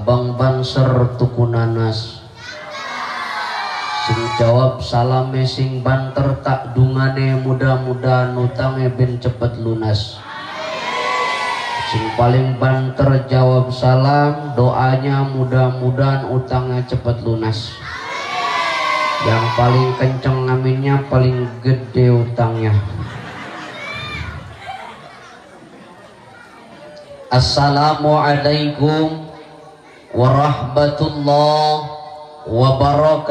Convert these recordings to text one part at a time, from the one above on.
Abang Banser tuku nanas. Sing jawab salame sing banter tak dungane, mudah-mudahan utange ben cepet lunas. Sing paling banter jawab salam, doanya mudah-mudahan utangnya cepet lunas. Yang paling kenceng aminnya paling gede utangnya. Assalamualaikum warahmatullahi wabarakatuh.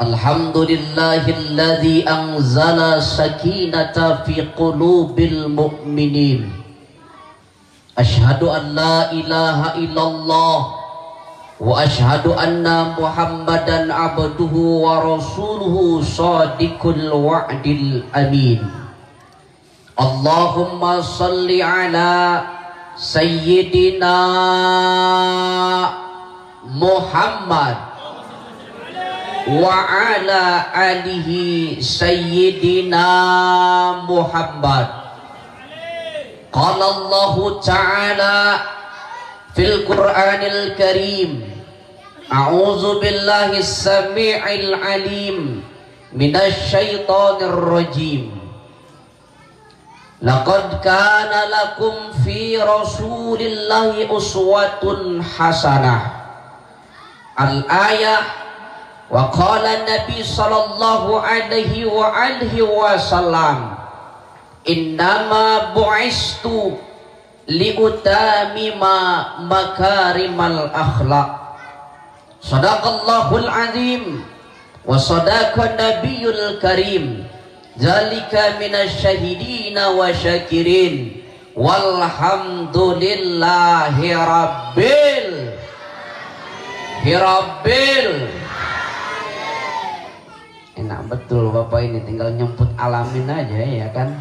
Alhamdulillahilladzi anzala sakinata fi qulubil mu'minin. Asyhadu an la ilaha illallah wa asyhadu anna Muhammadan abduhu wa rasuluhu shadiqul wa'dil amin. Allahumma salli ala sayyidina Muhammad wa ala alihi sayyidina Muhammad. Qala Allah ta'ala fil Qur'anil Karim, a'udzu billahi samii'il alim minasy syaithanir rajim. Laqad kana lakum fi rasulillahi uswatun hasanah. Al-ayah. Wa qala Nabi sallallahu alaihi wa alihi wasallam, innama bu'istu liutamima makarimal akhlaq. Sadaqallahul azim wa sadaqa nabiyul karim. Zalika minasyahidina wa syakirin. Walhamdulillahi rabbil enak betul Bapak ini, tinggal nyemput alamin aja ya kan.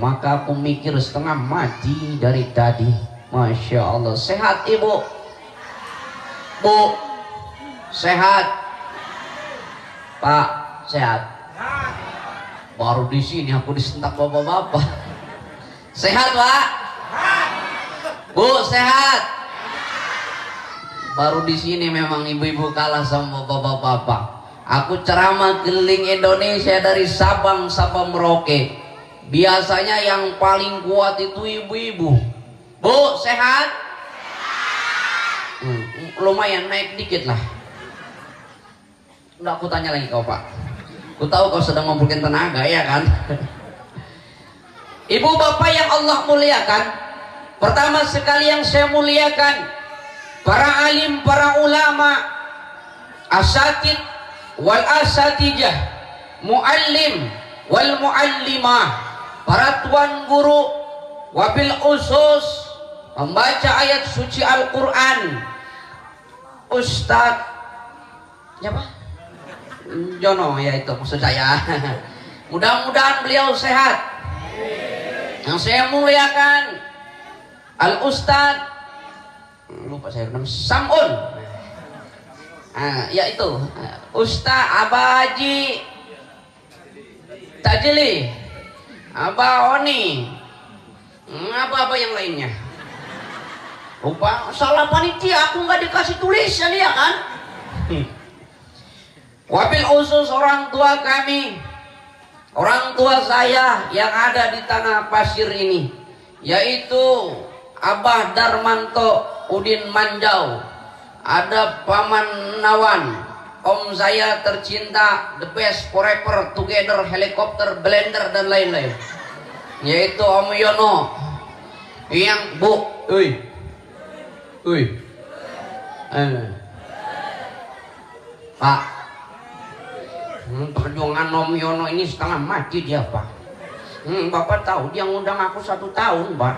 Maka aku mikir setengah mati dari tadi. Masya Allah. Sehat ibu? Bu? Sehat? Pak? Sehat? Baru di sini aku disentak bapak-bapak. Sehat Pak? Bu sehat? Baru di sini memang ibu-ibu kalah sama bapak-bapak. Aku ceramah keliling Indonesia dari Sabang sampai Merauke. Biasanya yang paling kuat itu ibu-ibu. Bu, sehat? Lumayan naik dikit lah. Udah aku tanya lagi kau Pak. Aku tahu kau sedang ngumpulin tenaga ya kan? Ibu bapak yang Allah muliakan, pertama sekali yang saya muliakan para alim, para ulama, asatid wal asatijah, muallim wal muallimah, para tuan guru, wabil khusus membaca ayat suci Al-Quran, Ustadz siapa? Jono ya itu maksud saya. Mudah-mudahan beliau sehat. Yang saya muliakan Al-Ustadz, lupa saya nama Samun. Ya itu Ustadz Abaji Tajili, Aba Oni, apa-apa yang lainnya. Lupa, salah panitia, aku nggak dikasih tulisan ya kan. Wabil khusus orang tua kami, orang tua saya yang ada di tanah pasir ini, yaitu Abah Darmanto Udin Manjau, ada Paman Nawan, om saya tercinta, the best forever together, helikopter, blender dan lain-lain, yaitu Om Yono yang bu, Pak, perjuangan Om Yono ini setengah mati dia Pak. Bapak tahu dia ngundang aku 1 tahun Pak.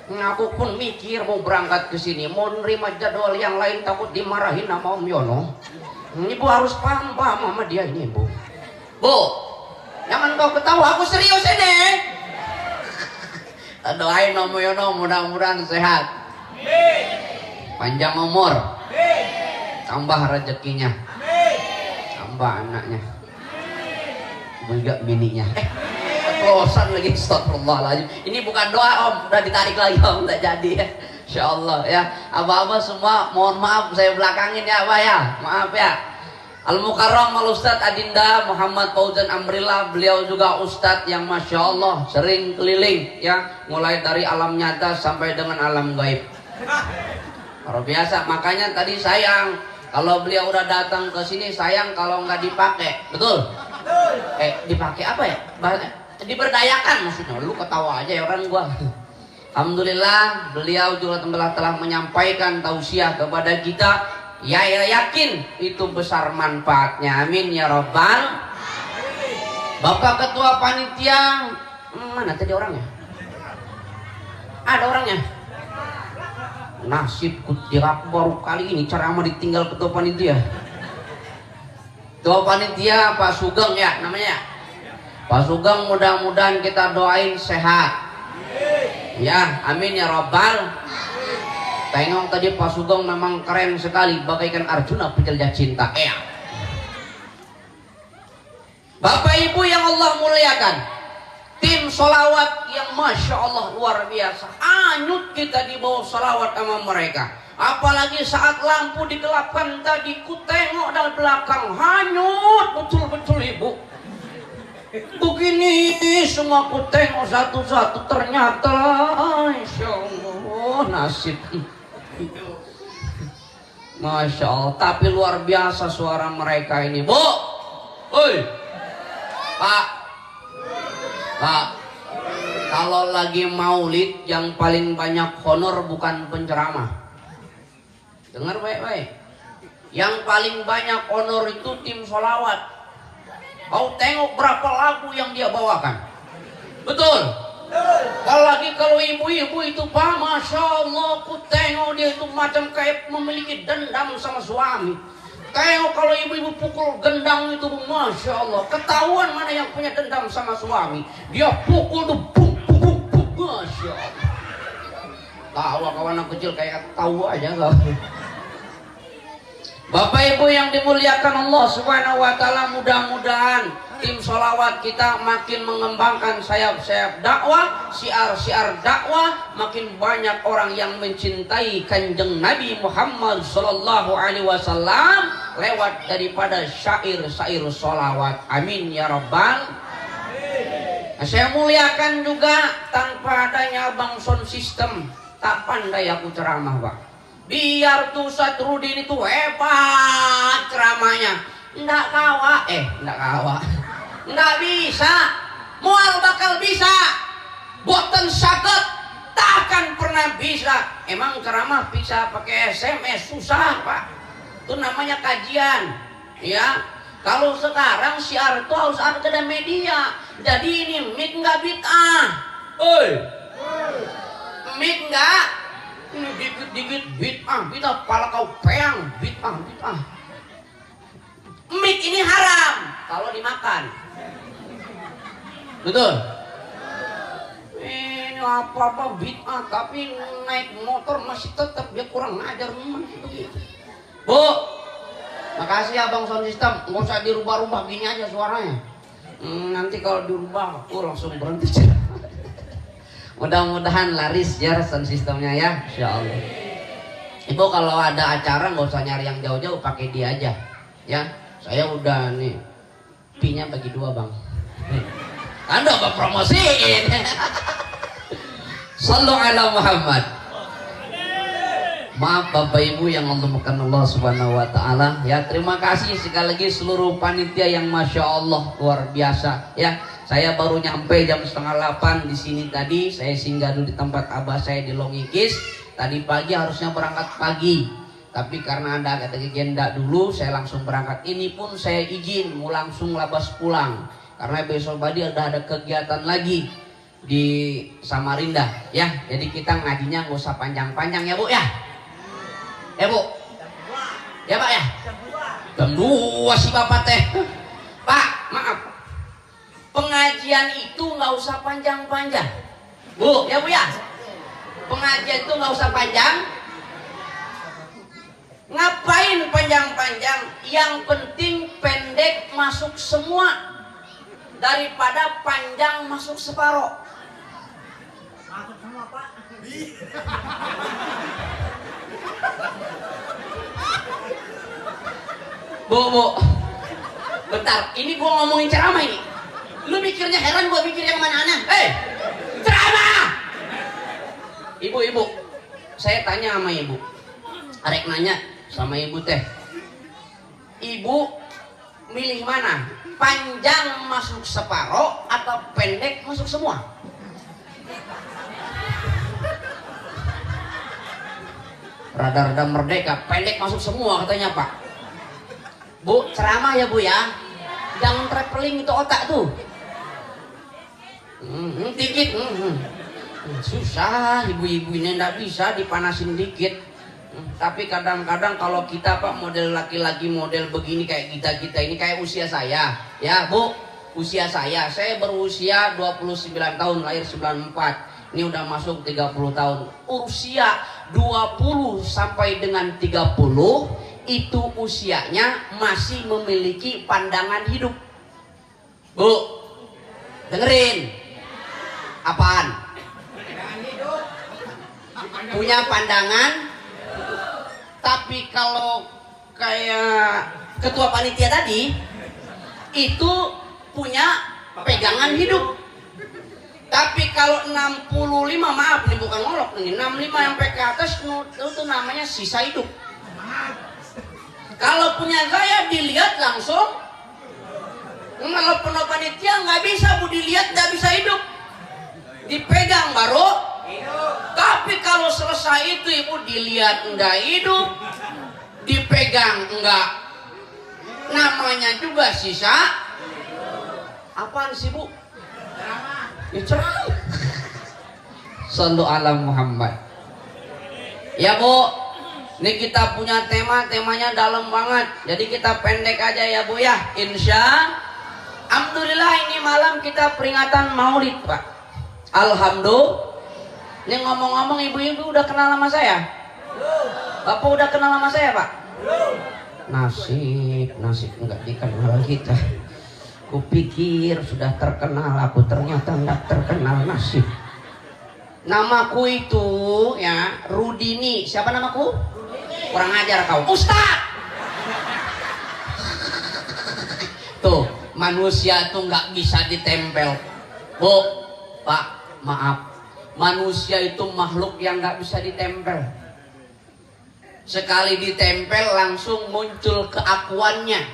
Aku pun mikir mau berangkat ke sini, mau nerima jadwal yang lain, takut dimarahin sama Om Yono. Ibu harus paham sama dia ini Bu. Bu, jangan kau ketawa, aku serius ini. Doain Om Yono mudah-mudahan sehat, panjang umur, tambah rezekinya. tambah anaknya. Juga bininya. Kosan lagi, astagfirullahaladzim. Ini bukan doa om, udah ditarik lagi om, tak jadi ya. Insyaallah ya. Abah-abah semua mohon maaf saya belakangin ya Abah ya. Maaf ya. Al-Mukarram Al-Ustadz Adinda Muhammad Fauzan Amrillah, beliau juga Ustadz yang Masya Allah sering keliling ya, mulai dari alam nyata sampai dengan alam gaib. Luar biasa, makanya tadi sayang kalau beliau udah datang ke sini, sayang kalau nggak dipakai, betul? Dipakai apa ya? Diberdayakan maksudnya, lu ketawa aja ya orang gua. Alhamdulillah beliau juga telah menyampaikan tausiah kepada kita. Ya yakin itu besar manfaatnya, amin ya robbal. Bapak ketua panitia mana tadi orangnya? Ada orangnya. Nasib kutirak baru kali ini ceramah ditinggal ketua panitia. Ketua panitia Pak Sugeng ya namanya. Pak Sugeng mudah-mudahan kita doain sehat. Ya amin ya robbal. Tengok tadi Pak Sugeng memang keren sekali, bagaikan Arjuna penjelajah cinta. Bapak Ibu yang Allah muliakan, tim solawat yang Masya Allah luar biasa. Anyut kita di bawah solawat sama mereka. Apalagi saat lampu digelapkan tadi, ku tengok dari belakang, hanyut betul-betul Ibu. Begini semua ku tengok satu-satu, ternyata Insya Allah nasib. Masya Allah, tapi luar biasa suara mereka ini. Bu, oi, Pak, kalau lagi maulid yang paling banyak honor bukan penceramah. Dengar baik-baik. Yang paling banyak honor itu tim solawat. Kau tengok berapa lagu yang dia bawakan. Betul. Apalagi kalau ibu-ibu itu Pak, Masya Allah, ku tengok dia itu macam kayak memiliki dendam sama suami. Tengok kalau ibu-ibu pukul gendang itu, Masya Allah, ketahuan mana yang punya dendam sama suami. Dia pukul tuh, buk, Masya Allah. Tahu kawan anak kecil kayak tahu aja kau. Bapak Ibu yang dimuliakan Allah Subhanahu wa taala, mudah-mudahan tim solawat kita makin mengembangkan sayap-sayap dakwah, siar-siar dakwah, makin banyak orang yang mencintai Kanjeng Nabi Muhammad sallallahu alaihi wasallam lewat daripada syair-syair solawat. Amin ya rabbal. Nah, saya muliakan juga, tanpa adanya Abang Sound System tak pandai aku ceramah Pak. Biar tuh Satrudin itu hebat ceramahnya, nggak kawa, nggak bisa, mual bakal bisa, boten saged, takkan pernah bisa. Emang ceramah bisa pakai SMS susah Pak, itu namanya kajian, ya. Kalau sekarang siar itu harus ada media, jadi ini mic nggak bid'ah, mic nggak. Ini dikit-dikit bid'ah, pala kau peang, bid'ah. Mik ini haram kalau dimakan. Betul? Ini apa-apa bid'ah, tapi naik motor masih tetap dia kurang ngajar. Bu, makasih Abang Sound System, nggak usah dirubah-rubah, gini aja suaranya. Nanti kalau dirubah aku langsung berhenti. Mudah-mudahan laris ya sound systemnya ya, Insya Allah. Ibu kalau ada acara nggak usah nyari yang jauh-jauh, pakai dia aja, ya. Saya udah nih, pi-nya bagi 2 Bang. Anda udah promosiin. Sallu ala Muhammad. Maaf Bapak Ibu yang menemukan Allah Subhanahu wa taala, ya. Terima kasih sekali lagi seluruh panitia yang Masya Allah luar biasa, ya. Saya baru nyampe jam 7:30 di sini tadi. Saya singgah dulu di tempat abah saya di Longikis. Tadi pagi harusnya berangkat pagi, tapi karena ada agenda dulu, saya langsung berangkat. Ini pun saya izin mau langsung labas pulang, karena besok pagi udah ada kegiatan lagi di Samarinda, ya. Jadi kita ngajinya nggak usah panjang-panjang ya Bu ya. Ya Bu. Ya Pak ya. Jam 2 sih Bapak teh. Pak, maaf. Pengajian itu nggak usah panjang-panjang, Bu, ya Bu ya. Pengajian itu nggak usah panjang. Ngapain panjang-panjang? Yang penting pendek masuk semua daripada panjang masuk separoh. Masuk semua, Pak. Bu, bentar, ini gua ngomongin ceramah ini. Lu mikirnya heran, gua mikir yang mana-mana. Ceramah! Ibu, saya tanya sama ibu. Arek nanya sama ibu teh. Ibu milih mana? Panjang masuk separoh atau pendek masuk semua? Rada-rada merdeka, pendek masuk semua katanya Pak. Bu, ceramah ya Bu ya. Jangan traveling itu otak tuh. Dikit. Susah ibu-ibu ini ndak bisa dipanasin dikit. Tapi kadang-kadang kalau kita Pak model laki-laki model begini kayak kita ini kayak usia saya. Ya Bu, usia saya berusia 29 tahun, lahir 94. Ini udah masuk 30 tahun. Usia 20 sampai dengan 30 itu usianya masih memiliki pandangan hidup. Bu, dengerin. Apaan? Punya pandangan. Tapi kalau kayak ketua panitia tadi itu punya pegangan hidup. Tapi kalau 65, maaf nih bukan ngolok nih, 65 sampai ke atas itu namanya sisa hidup. Kalau punya saya dilihat langsung. Kalau penuh panitia nggak bisa Bu dilihat, nggak bisa hidup. Dipegang baru hidup. Tapi kalau selesai itu Ibu dilihat nggak hidup, dipegang nggak, namanya juga sisa. Apaan sih Bu? Ya ceramah. Sallu ala Muhammad. Ya Bu. Ini kita punya temanya dalam banget. Jadi kita pendek aja ya Bu ya. Alhamdulillah ini malam kita peringatan Maulid Pak. Alhamdulillah. Ini ngomong-ngomong ibu-ibu udah kenal sama saya? Bapak udah kenal sama saya Pak? Nasib enggak dikenal kita. Kupikir sudah terkenal, aku ternyata enggak terkenal. Nasib. Namaku itu ya Rudini. Siapa namaku? Kurang ajar kau, Ustaz. Tuh manusia tuh nggak bisa ditempel. Bu, Pak, maaf. Manusia itu makhluk yang nggak bisa ditempel. Sekali ditempel langsung muncul keakuannya,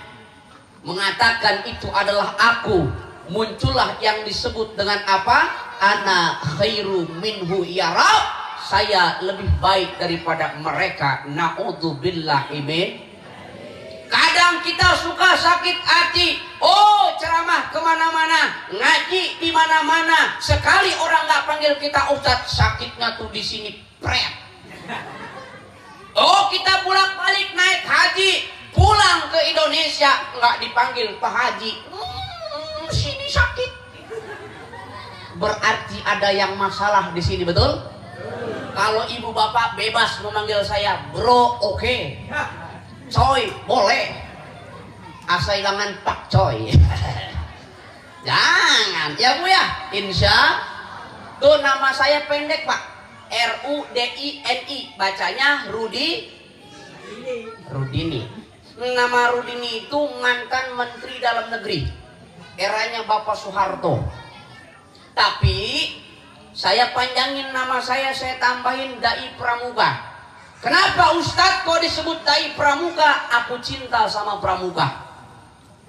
mengatakan itu adalah aku. Muncullah yang disebut dengan apa? Ana khairu minhu ya Rabb. Saya lebih baik daripada mereka. Na'udzubillahi min. Kadang kita suka sakit hati. Oh, ceramah kemana-mana, ngaji di mana-mana. Sekali orang nggak panggil kita Ustadz, sakitnya tuh di sini pret. Oh, kita bolak-balik naik haji, pulang ke Indonesia nggak dipanggil Pak Haji. Sini sakit. Berarti ada yang masalah di sini, betul? Kalau ibu bapak bebas memanggil saya bro, oke. Coy, boleh. Asal jangan Pak Coy. Jangan, ya Bu ya. Insya. Tuh nama saya pendek Pak. Rudini. Bacanya Rudini. Nama Rudini itu mantan Menteri Dalam Negeri. Eranya Bapak Soeharto. Tapi saya panjangin nama saya tambahin Dai Pramuka. Kenapa Ustadz kok disebut Dai Pramuka? Aku cinta sama Pramuka.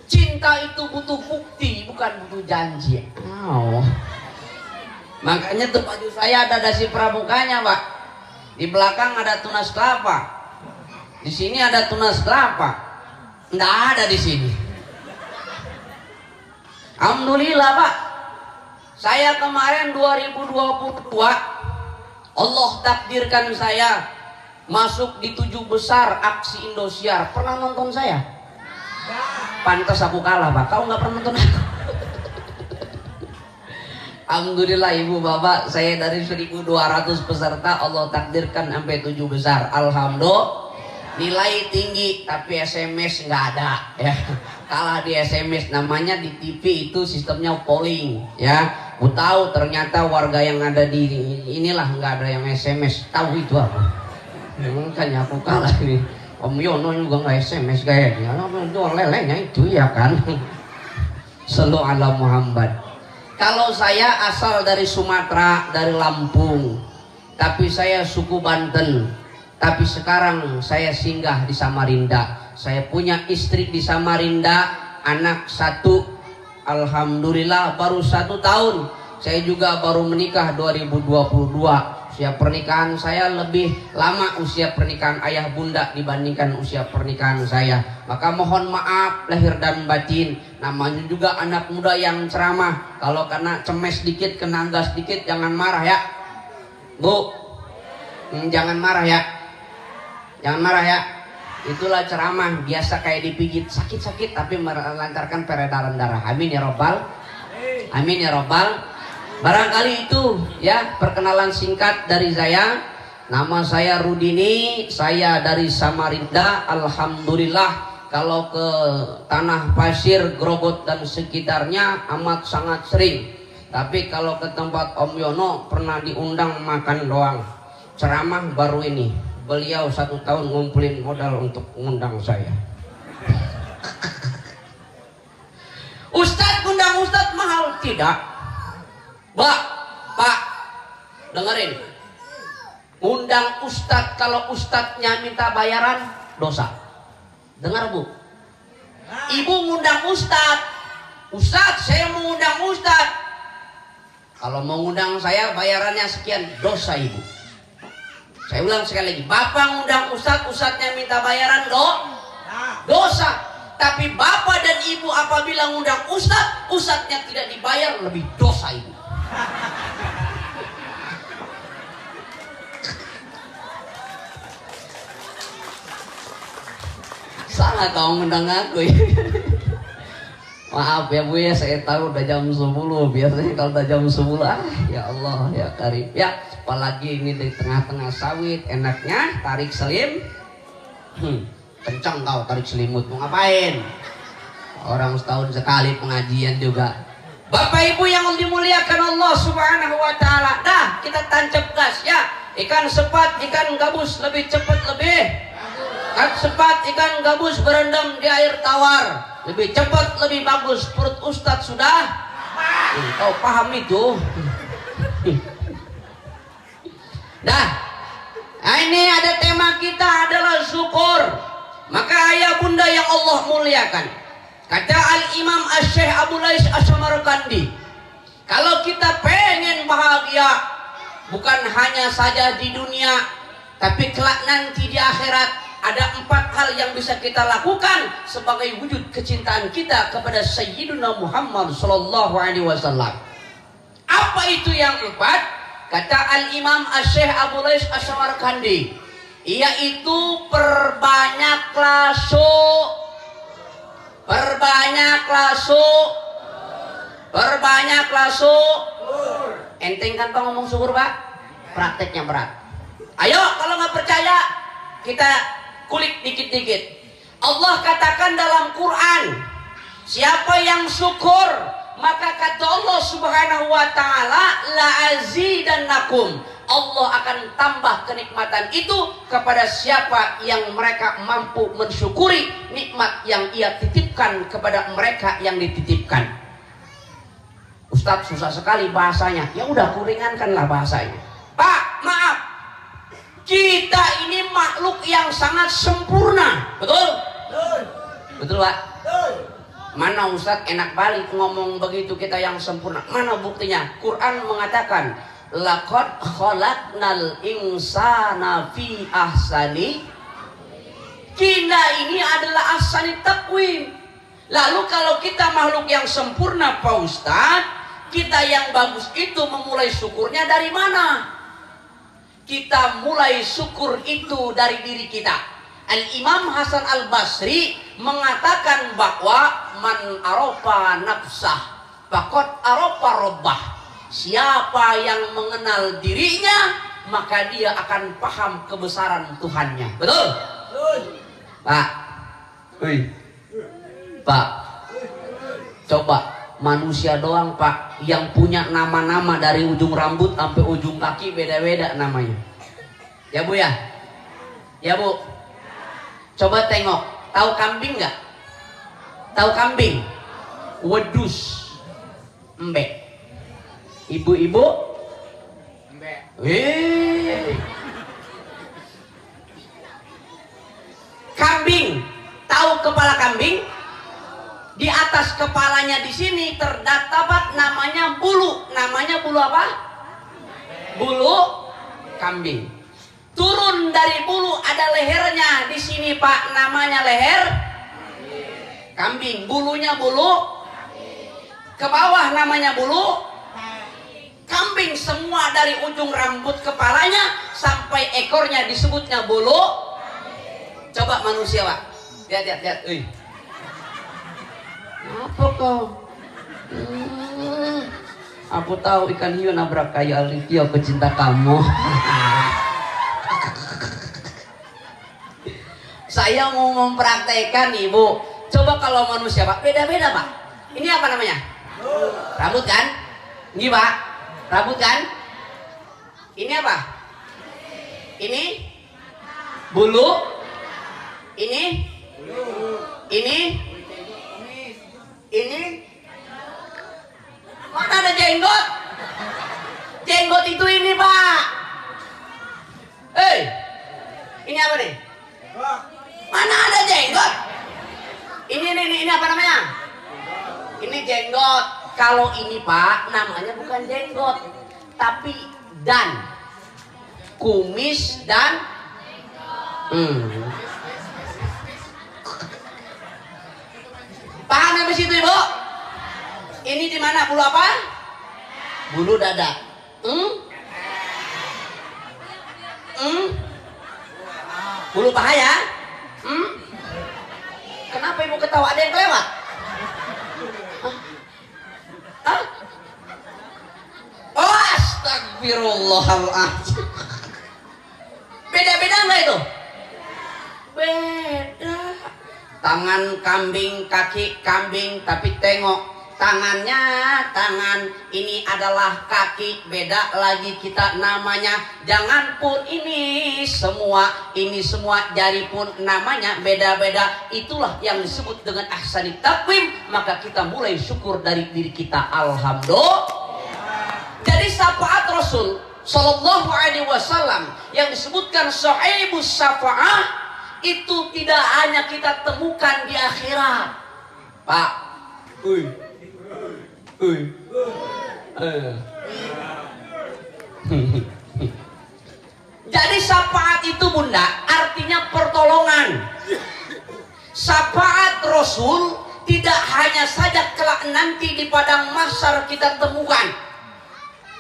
Cinta itu butuh bukti, bukan butuh janji. Makanya tuh baju saya ada dasi Pramukanya Pak. Di belakang ada tunas kelapa. Di sini ada tunas kelapa. Nggak ada di sini. Alhamdulillah Pak. Saya kemarin 2022 Allah takdirkan saya masuk di 7 besar aksi Indosiar. Pernah nonton saya? Pantas aku kalah Pak. Kau nggak pernah nonton aku? Alhamdulillah Ibu Bapak, saya dari 1.200 peserta Allah takdirkan sampai 7 besar. Alhamdulillah. Nilai tinggi tapi SMS nggak ada ya. Kalah di SMS, namanya di TV itu sistemnya polling ya. Aku tahu ternyata warga yang ada di inilah nggak ada yang SMS, tahu itu aku. Makanya aku kalah nih. Om Yono juga nggak SMS kayaknya. Itu lelenya itu ya kan. Sallu ala Muhammad. Kalau saya asal dari Sumatera, dari Lampung, tapi saya suku Banten. Tapi sekarang saya singgah di Samarinda. Saya punya istri di Samarinda, anak 1. Alhamdulillah baru 1 tahun. Saya juga baru menikah 2022. Usia pernikahan saya lebih lama usia pernikahan ayah bunda dibandingkan usia pernikahan saya. Maka mohon maaf lahir dan batin. Namanya juga anak muda yang ceramah. Kalau kena cemes dikit, kena gas dikit, jangan marah ya, Bu. Jangan marah ya. Jangan marah ya. Itulah ceramah, biasa kayak dipijit sakit-sakit tapi melancarkan peredaran darah. Amin ya robbal. Amin ya robbal. Barangkali itu ya perkenalan singkat dari saya. Nama saya Rudini, saya dari Samarinda. Alhamdulillah kalau ke Tanah Pasir, Grogot dan sekitarnya amat sangat sering. Tapi kalau ke tempat Om Yono pernah diundang makan doang. Ceramah baru ini. Beliau 1 tahun ngumpulin modal untuk mengundang saya. Ustadz, undang Ustadz mahal? Tidak. Pak, dengerin. Undang Ustadz kalau Ustadznya minta bayaran, dosa. Dengar Bu. Ibu ngundang Ustadz. Ustadz, saya mau undang Ustadz. Kalau mau ngundang saya bayarannya sekian, dosa Ibu. Saya ulang sekali lagi, Bapak ngundang Ustadz, Ustadznya minta bayaran dosa. Tapi Bapak dan Ibu apabila ngundang Ustadz, Ustadznya tidak dibayar, lebih dosa Ibu. Salah kau ngundang aku ya. Maaf ya Bu ya, saya tahu udah jam 10. Biasanya kalau udah jam 10 ya Allah ya Karim. Ya, apalagi ini di tengah-tengah sawit, enaknya tarik selim. Kencang kau tarik selimut, mau ngapain? Orang setahun sekali pengajian juga. Bapak Ibu yang dimuliakan Allah Subhanahu wa taala. Dah, kita tancap gas ya. Ikan sepat, ikan gabus lebih cepat lebih. Ikan sepat, ikan gabus berendam di air tawar. Lebih cepat, lebih bagus. Perut Ustadz sudah kau paham itu. Nah, ini ada tema kita adalah syukur. Maka ayah bunda yang Allah muliakan, kata Al-Imam Asy-Syaikh Abu Lais Asy-Samarqandi, kalau kita pengen bahagia, bukan hanya saja di dunia, tapi kelak nanti di akhirat, ada 4 hal yang bisa kita lakukan sebagai wujud kecintaan kita kepada Sayyiduna Muhammad sallallahu alaihi wasallam. Apa itu yang 4? Kata Al-Imam Asy-Syaikh Abu Lais Asy-Samarqandi, yaitu perbanyaklah syukur. Enteng kan Pak ngomong syukur Pak? Prakteknya berat. Ayo kalau nggak percaya kita kulik dikit-dikit. Allah katakan dalam Quran, siapa yang syukur, maka kata Allah Subhanahu wa taala, la azidannakum. Allah akan tambah kenikmatan itu kepada siapa yang mereka mampu mensyukuri nikmat yang ia titipkan kepada mereka yang dititipkan. Ustadz susah sekali bahasanya. Ya udah kuringankanlah bahasanya. Pak, maaf. Kita ini makhluk yang sangat sempurna. Betul? Betul Pak? Mana Ustadz enak balik ngomong begitu kita yang sempurna. Mana buktinya? Quran mengatakan, laqad khalaqnal insana fi ahsani. Kita ini adalah ahsani taqwim. Lalu kalau kita makhluk yang sempurna Pak Ustadz, kita yang bagus itu memulai syukurnya dari mana? Kita mulai syukur itu dari diri kita. Al-Imam Hasan Al-Basri mengatakan bahwa man arofa nafsah faqad arofa rabbah. Siapa yang mengenal dirinya, maka dia akan paham kebesaran Tuhannya. Betul? Pak. Pak, coba manusia doang Pak yang punya nama-nama dari ujung rambut sampai ujung kaki beda-beda namanya. Ya Bu ya? Ya Bu? Coba tengok, tahu kambing nggak? Tahu kambing? Wedus, embek. Ibu-ibu? Embek. Kambing, tahu kepala kambing? Di atas kepalanya di sini terdapat namanya bulu. Namanya bulu apa? Bulu kambing. Turun dari bulu ada lehernya di sini Pak, namanya leher kambing. Bulunya bulu. Ke bawah namanya bulu kambing. Semua dari ujung rambut kepalanya sampai ekornya disebutnya bulu. Coba manusia Pak, lihat. Apa kau? Aku tahu ikan hiu nabrak kayu Alivio pecinta kamu. Saya mau mempraktekkan Ibu. Coba kalau manusia Pak, beda-beda Pak. Ini apa namanya? Rambut kan? Ini Pak, rambut kan? Ini apa? Ini bulu. Ini mana ada jenggot? Jenggot itu ini Pak. Ini apa nih? Mana ada jenggot? Ini apa namanya? Ini jenggot. Kalau ini Pak namanya bukan jenggot, tapi dan kumis dan paham sampai situ Ibu? Ini di mana bulu apa? Bulu dada. Bulu paha ya? Kenapa Ibu ketawa? Ada yang kelewat? Hah? Oh, astagfirullahaladzim. Beda-beda nggak itu? Beda. Tangan kambing, kaki kambing, tapi tengok tangannya, tangan ini adalah kaki, beda lagi kita namanya. Jangan pun ini semua jari pun namanya beda-beda. Itulah yang disebut dengan ahsani taqwim. Maka kita mulai syukur dari diri kita. Alhamdulillah. Jadi syafaat Rasul Sallallahu Alaihi Wasallam yang disebutkan sahibus syafa'ah itu tidak hanya kita temukan di akhirat, Pak. Jadi syafaat itu Bunda artinya pertolongan. Syafaat Rasul tidak hanya saja kelak nanti di padang mahsyar kita temukan,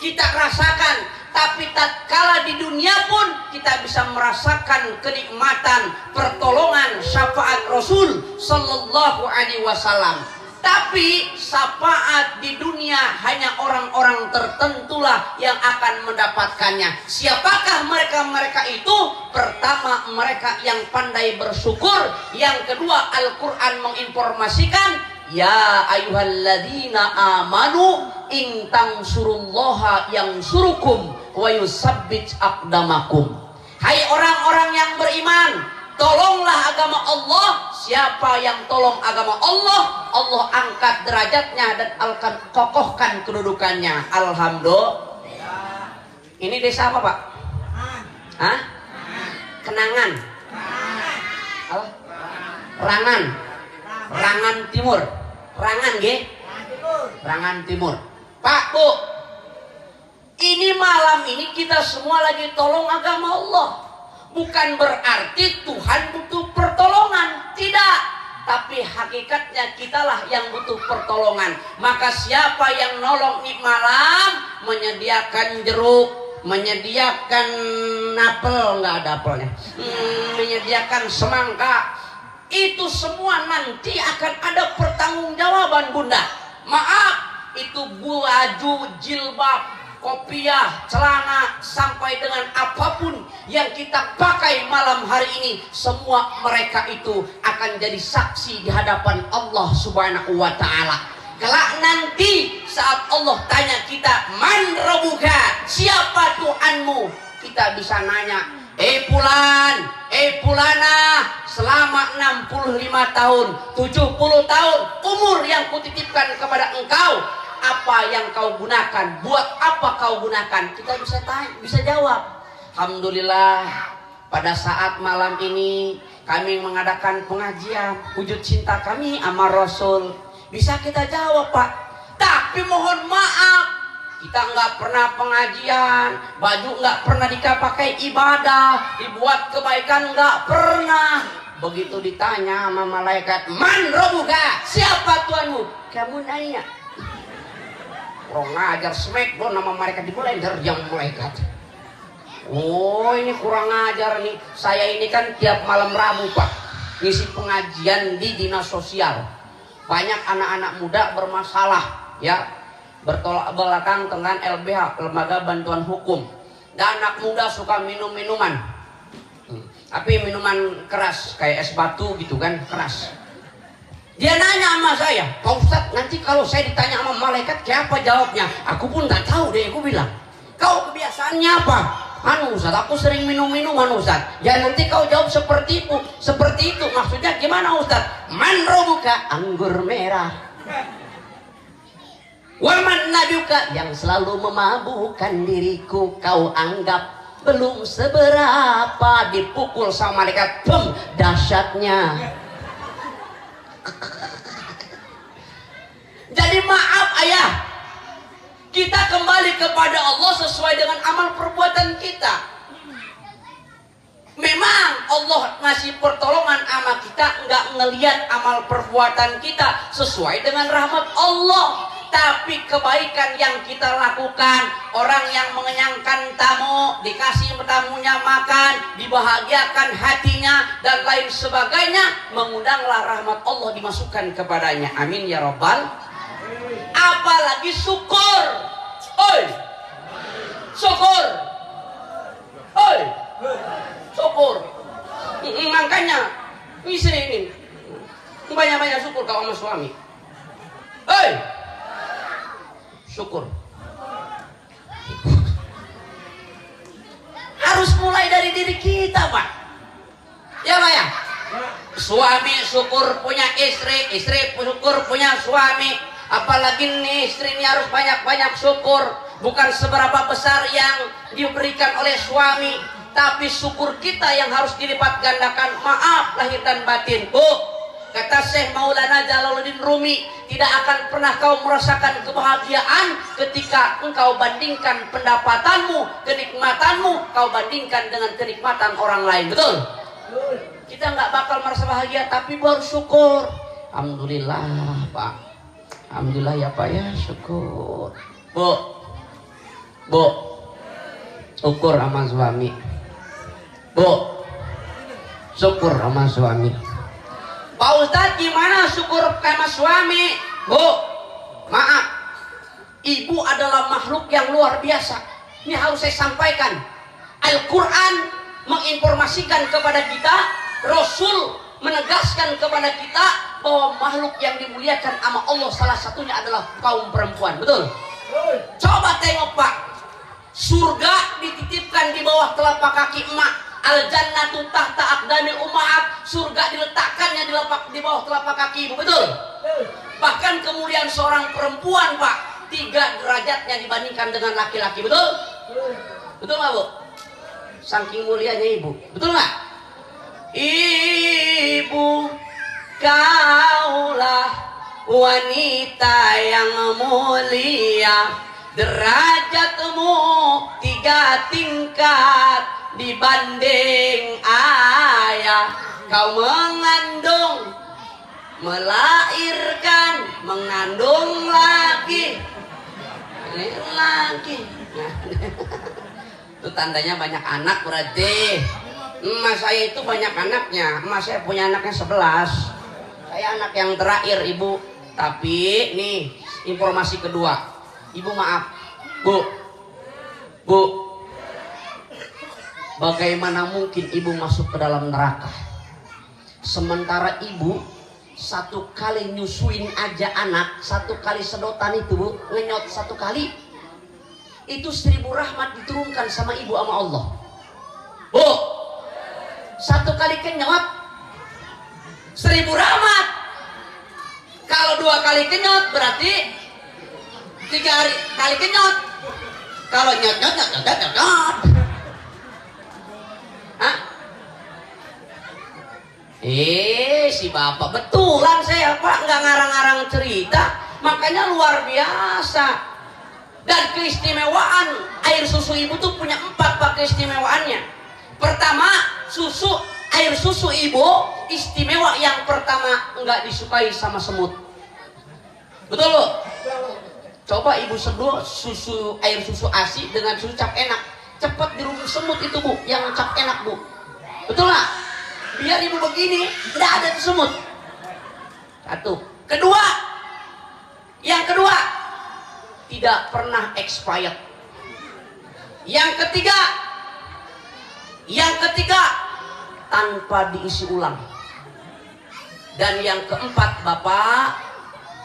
kita rasakan, tapi tatkala di dunia pun kita bisa merasakan kenikmatan pertolongan syafaat Rasul Sallallahu Alaihi Wasallam. Tapi syafaat di dunia hanya orang-orang tertentulah yang akan mendapatkannya. Siapakah mereka itu? Pertama, mereka yang pandai bersyukur. Yang kedua, Al-Quran menginformasikan, ya ayyuhalladzina amanu in tansurullaha yansurukum wa yusabbit aqdamakum. Hai orang-orang yang beriman, tolonglah agama Allah. Siapa yang tolong agama Allah, Allah angkat derajatnya dan akan kokohkan kedudukannya. Alhamdulillah. Ini desa apa Pak? Hah? Kenangan. Apa? Rangan. Rangan Timur. Rangan G? Rangan Timur. Pak, Bu, ini malam ini kita semua lagi tolong agama Allah. Bukan berarti Tuhan butuh pertolongan, tidak. Tapi hakikatnya kitalah yang butuh pertolongan. Maka siapa yang nolong di malam, menyediakan jeruk, menyediakan apel, nggak ada apelnya, menyediakan semangka, itu semua nanti akan ada pertanggungjawaban Bunda. Maaf, itu baju jilbab kopiah, celana, sampai dengan apapun yang kita pakai malam hari ini, semua mereka itu akan jadi saksi di hadapan Allah Subhanahu wa Ta'ala. Kelak nanti saat Allah tanya kita, man rabbuka, siapa Tuhanmu? Kita bisa nanya, Fulan, Fulana, selama 65 tahun, 70 tahun umur yang kutitipkan kepada engkau, apa yang kau gunakan? Buat apa kau gunakan? Kita bisa tanya, bisa jawab. Alhamdulillah, pada saat malam ini kami mengadakan pengajian wujud cinta kami sama Rasul. Bisa kita jawab, Pak. Tapi mohon maaf, kita nggak pernah pengajian, baju nggak pernah dipakai ibadah, dibuat kebaikan nggak pernah. Begitu ditanya sama malaikat, man rabbuka, siapa Tuhanmu? Kamu nanya. Kurang ajar, smackdown nama mereka dimulai dari yang malaikat. Oh, ini kurang ajar nih. Saya ini kan tiap malam Rabu, Pak, ngisi pengajian di dinas sosial. Banyak anak-anak muda bermasalah, ya, bertolak belakang dengan LBH, Lembaga Bantuan Hukum. Dan anak muda suka minum-minuman, tapi minuman keras kayak es batu gitu kan, keras. Dia nanya sama saya, Pak Ustadz, nanti kalau saya ditanya sama malaikat kayak apa jawabnya? Aku pun nggak tahu deh. Aku bilang, kau kebiasaannya apa? Ustadz, aku sering minum-minuman Ustadz. Ya nanti kau jawab seperti itu. Seperti itu maksudnya gimana Ustadz? Man rabbuka, anggur merah. Waman nabiuka, yang selalu memabukkan diriku, kau anggap belum seberapa. Dipukul sama malaikat, bum, dahsyatnya. Jadi maaf ayah, kita kembali kepada Allah sesuai dengan amal perbuatan kita. Memang Allah ngasih pertolongan sama kita, nggak ngelihat amal perbuatan kita sesuai dengan rahmat Allah. Tapi kebaikan yang kita lakukan, orang yang mengenyangkan tamu, dikasih tamunya makan, dibahagiakan hatinya, dan lain sebagainya, mengundanglah rahmat Allah dimasukkan kepadanya. Amin ya Rabbal. Apalagi syukur. Oi, syukur. Oi, syukur. Makanya istri ini banyak-banyak syukur kau sama suami. Oi, syukur. Harus mulai dari diri kita, Pak. Ya, Pak ya. Suami syukur punya istri, istri syukur punya suami. Apalagi nih istri ini harus banyak-banyak syukur. Bukan seberapa besar yang diberikan oleh suami, tapi syukur kita yang harus dilipat gandakan. Maaf lahir dan batin, Bu. Kata Syekh Maulana Jalaluddin Rumi, tidak akan pernah kau merasakan kebahagiaan ketika engkau bandingkan pendapatanmu, kenikmatanmu, kau bandingkan dengan kenikmatan orang lain. Betul? Kita nggak bakal merasa bahagia, tapi baru syukur. Alhamdulillah, Pak. Alhamdulillah ya Pak ya, syukur. Bu, syukur sama suami. Bu, syukur sama suami. Pak Ustadz, gimana syukur sama suami? Bu, maaf, ibu adalah makhluk yang luar biasa. Ini harus saya sampaikan. Al-Quran menginformasikan kepada kita, Rasul menegaskan kepada kita bahwa makhluk yang dimuliakan sama Allah salah satunya adalah kaum perempuan. Betul? Coba tengok Pak, surga dititipkan di bawah telapak kaki emak. Al-jannatu tahta aqdamil ummahat, surga diletakkannya di bawah telapak kaki ibu. Betul? Bahkan kemuliaan seorang perempuan Pak, 3 derajatnya dibandingkan dengan laki-laki. Betul? Betul nggak Bu? Saking mulianya ibu. Betul nggak? Ibu, kaulah wanita yang mulia, derajatmu 3 tingkat dibanding ayah. Kau mengandung, melahirkan, mengandung lagi. Nah, itu tandanya banyak anak berarti. Emak saya itu banyak anaknya. Emak saya punya anaknya 11. Saya anak yang terakhir Ibu. Tapi nih informasi kedua. Ibu maaf Bu, Bu, bagaimana mungkin ibu masuk ke dalam neraka? Sementara ibu satu kali nyusuin aja anak, satu kali sedotan itu bu, ngenyot satu kali, itu 1000 rahmat diturunkan sama ibu sama Allah. Bu, satu kali kenyot 1000 rahmat. Kalau 2 kali kenyot berarti 3 kali kenyot. Kalau nyot. Hah? Si bapak betulan saya pak, nggak ngarang-ngarang cerita, makanya luar biasa. Dan keistimewaan air susu ibu tuh punya 4 pak keistimewaannya. Pertama, air susu ibu istimewa, yang pertama nggak disukai sama semut. Betul bu? Coba ibu seduh air susu ASI dengan susu cap enak, cepat dirubung semut itu bu, yang cap enak bu. Betul nggak? Biar ibu begini, nggak ada semut. Satu. Yang kedua, tidak pernah expired. Yang ketiga, tanpa diisi ulang. Dan yang keempat, bapak,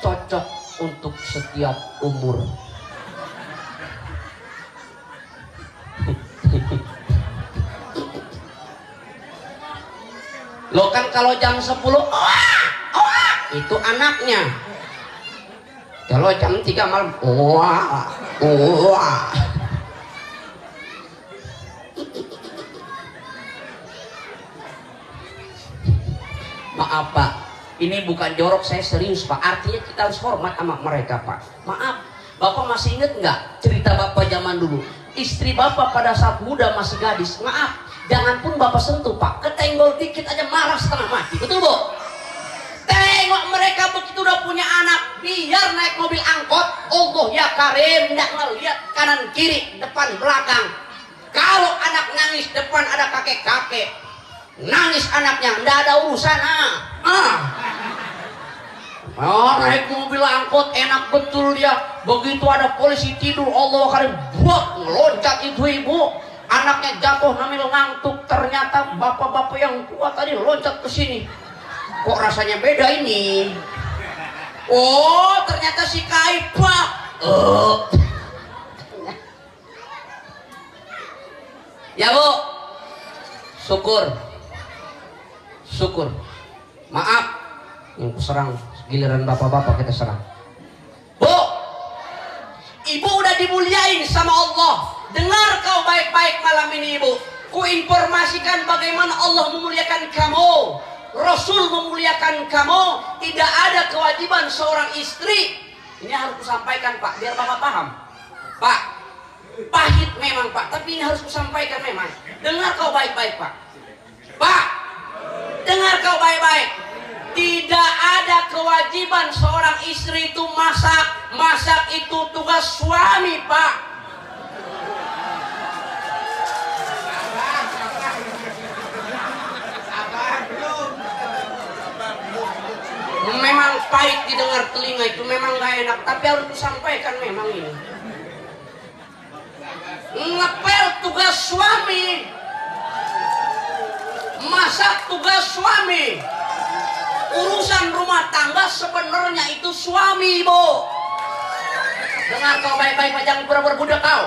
cocok untuk setiap umur. Lo kan kalau jam 10 itu anaknya. Kalau jam 3 malam maaf pak, ini bukan jorok, saya serius pak. Artinya kita harus hormat sama mereka pak. Maaf, bapak masih inget nggak cerita bapak zaman dulu? Istri bapak pada saat muda masih gadis, maaf, jangan pun bapak sentuh pak, ketenggol dikit aja marah setengah mati. Betul bu? Tengok mereka begitu udah punya anak, biar naik mobil angkot, Allah ya Karim, nggak ngeliat kanan kiri, depan belakang. Kalau anak nangis, depan ada kakek-kakek, nangis anaknya, nggak ada urusan. Naik mobil angkot enak betul dia. Begitu ada polisi tidur, Allah Karim, buat ngeloncat itu ibu, anaknya jatuh namil ngantuk. Ternyata bapak-bapak yang tua tadi loncat ke sini. Kok rasanya beda ini? Oh, ternyata si Kaipa. Ya bu, syukur. Maaf, yang serang giliran bapak-bapak kita serang. Bu, ibu udah dimuliain sama Allah. Dengar kau baik-baik malam ini ibu. Ku informasikan bagaimana Allah memuliakan kamu. Rasul memuliakan kamu. Tidak ada kewajiban seorang istri. Ini harus kusampaikan pak, biar bapak paham. Pak, pahit memang pak, tapi ini harus kusampaikan memang. Dengar kau baik-baik pak. Pak, dengar kau baik-baik. Tidak ada kewajiban seorang istri itu masak. Masak itu tugas suami pak. Memang pahit didengar telinga, itu memang gak enak, tapi harus disampaikan memang ini. Ngepel tugas suami, masak tugas suami, urusan rumah tangga sebenarnya itu suami ibu. Dengar kau baik-baik pak, jangan pura-pura budak kau.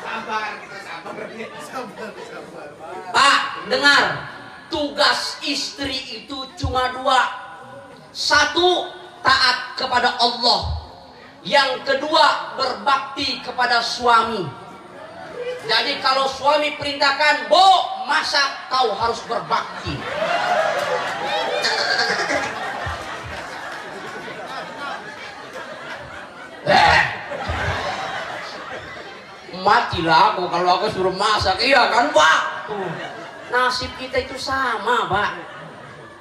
Sabar. Pak, dengar, tugas istri itu cuma 2. 1, taat kepada Allah. Yang kedua, berbakti kepada suami. Jadi kalau suami perintahkan, "Bo, masak," kau harus berbakti. Matilah aku kalau aku suruh masak. Iya kan pak? Nasib kita itu sama pak.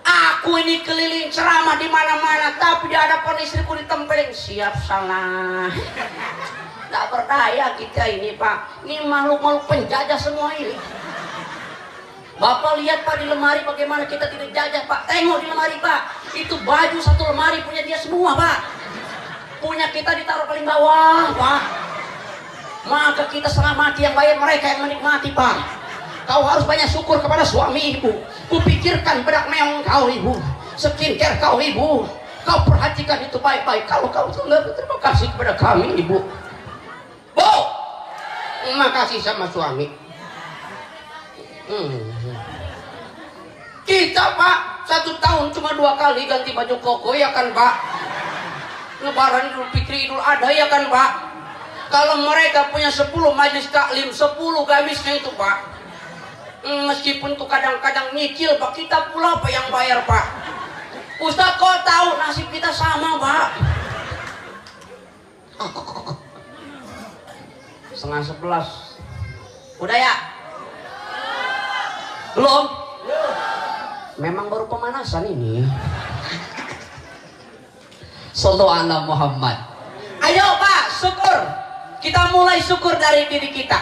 Aku ini keliling ceramah di mana-mana, tapi di hadapan istriku ditempelin, siap salah. Tak berdaya kita ini pak. Ini makhluk-makhluk penjajah semua ini. Bapak lihat pak di lemari bagaimana kita tidak jajah pak. Tengok di lemari pak. Itu baju satu lemari punya dia semua pak. Punya kita ditaruh paling bawah pak. Maka kita setengah mati yang bayar, mereka yang menikmati, Pak. Kau harus banyak syukur kepada suami ibu. Kupikirkan bedak meong kau ibu, skincare kau ibu, kau perhatikan itu baik-baik. Kalau kau tidak berterima kasih kepada kami ibu. Bu, makasih sama suami. Kita, Pak, 1 tahun cuma 2 kali ganti baju koko, ya kan, Pak? Lebaran, Idul Fitri, Idul Adha, ya kan, Pak? Kalau mereka punya 10 majelis taklim, 10 gamisnya itu, Pak. Meskipun tuh kadang-kadang nyicil, Pak, kita pula apa yang bayar, Pak? Ustaz, kau tahu nasib kita sama, Pak. 10:30. Udah ya? Belum? Memang baru pemanasan ini. Sallallahu alaihi Muhammad. Ayo, Pak, syukur. Kita mulai syukur dari diri kita.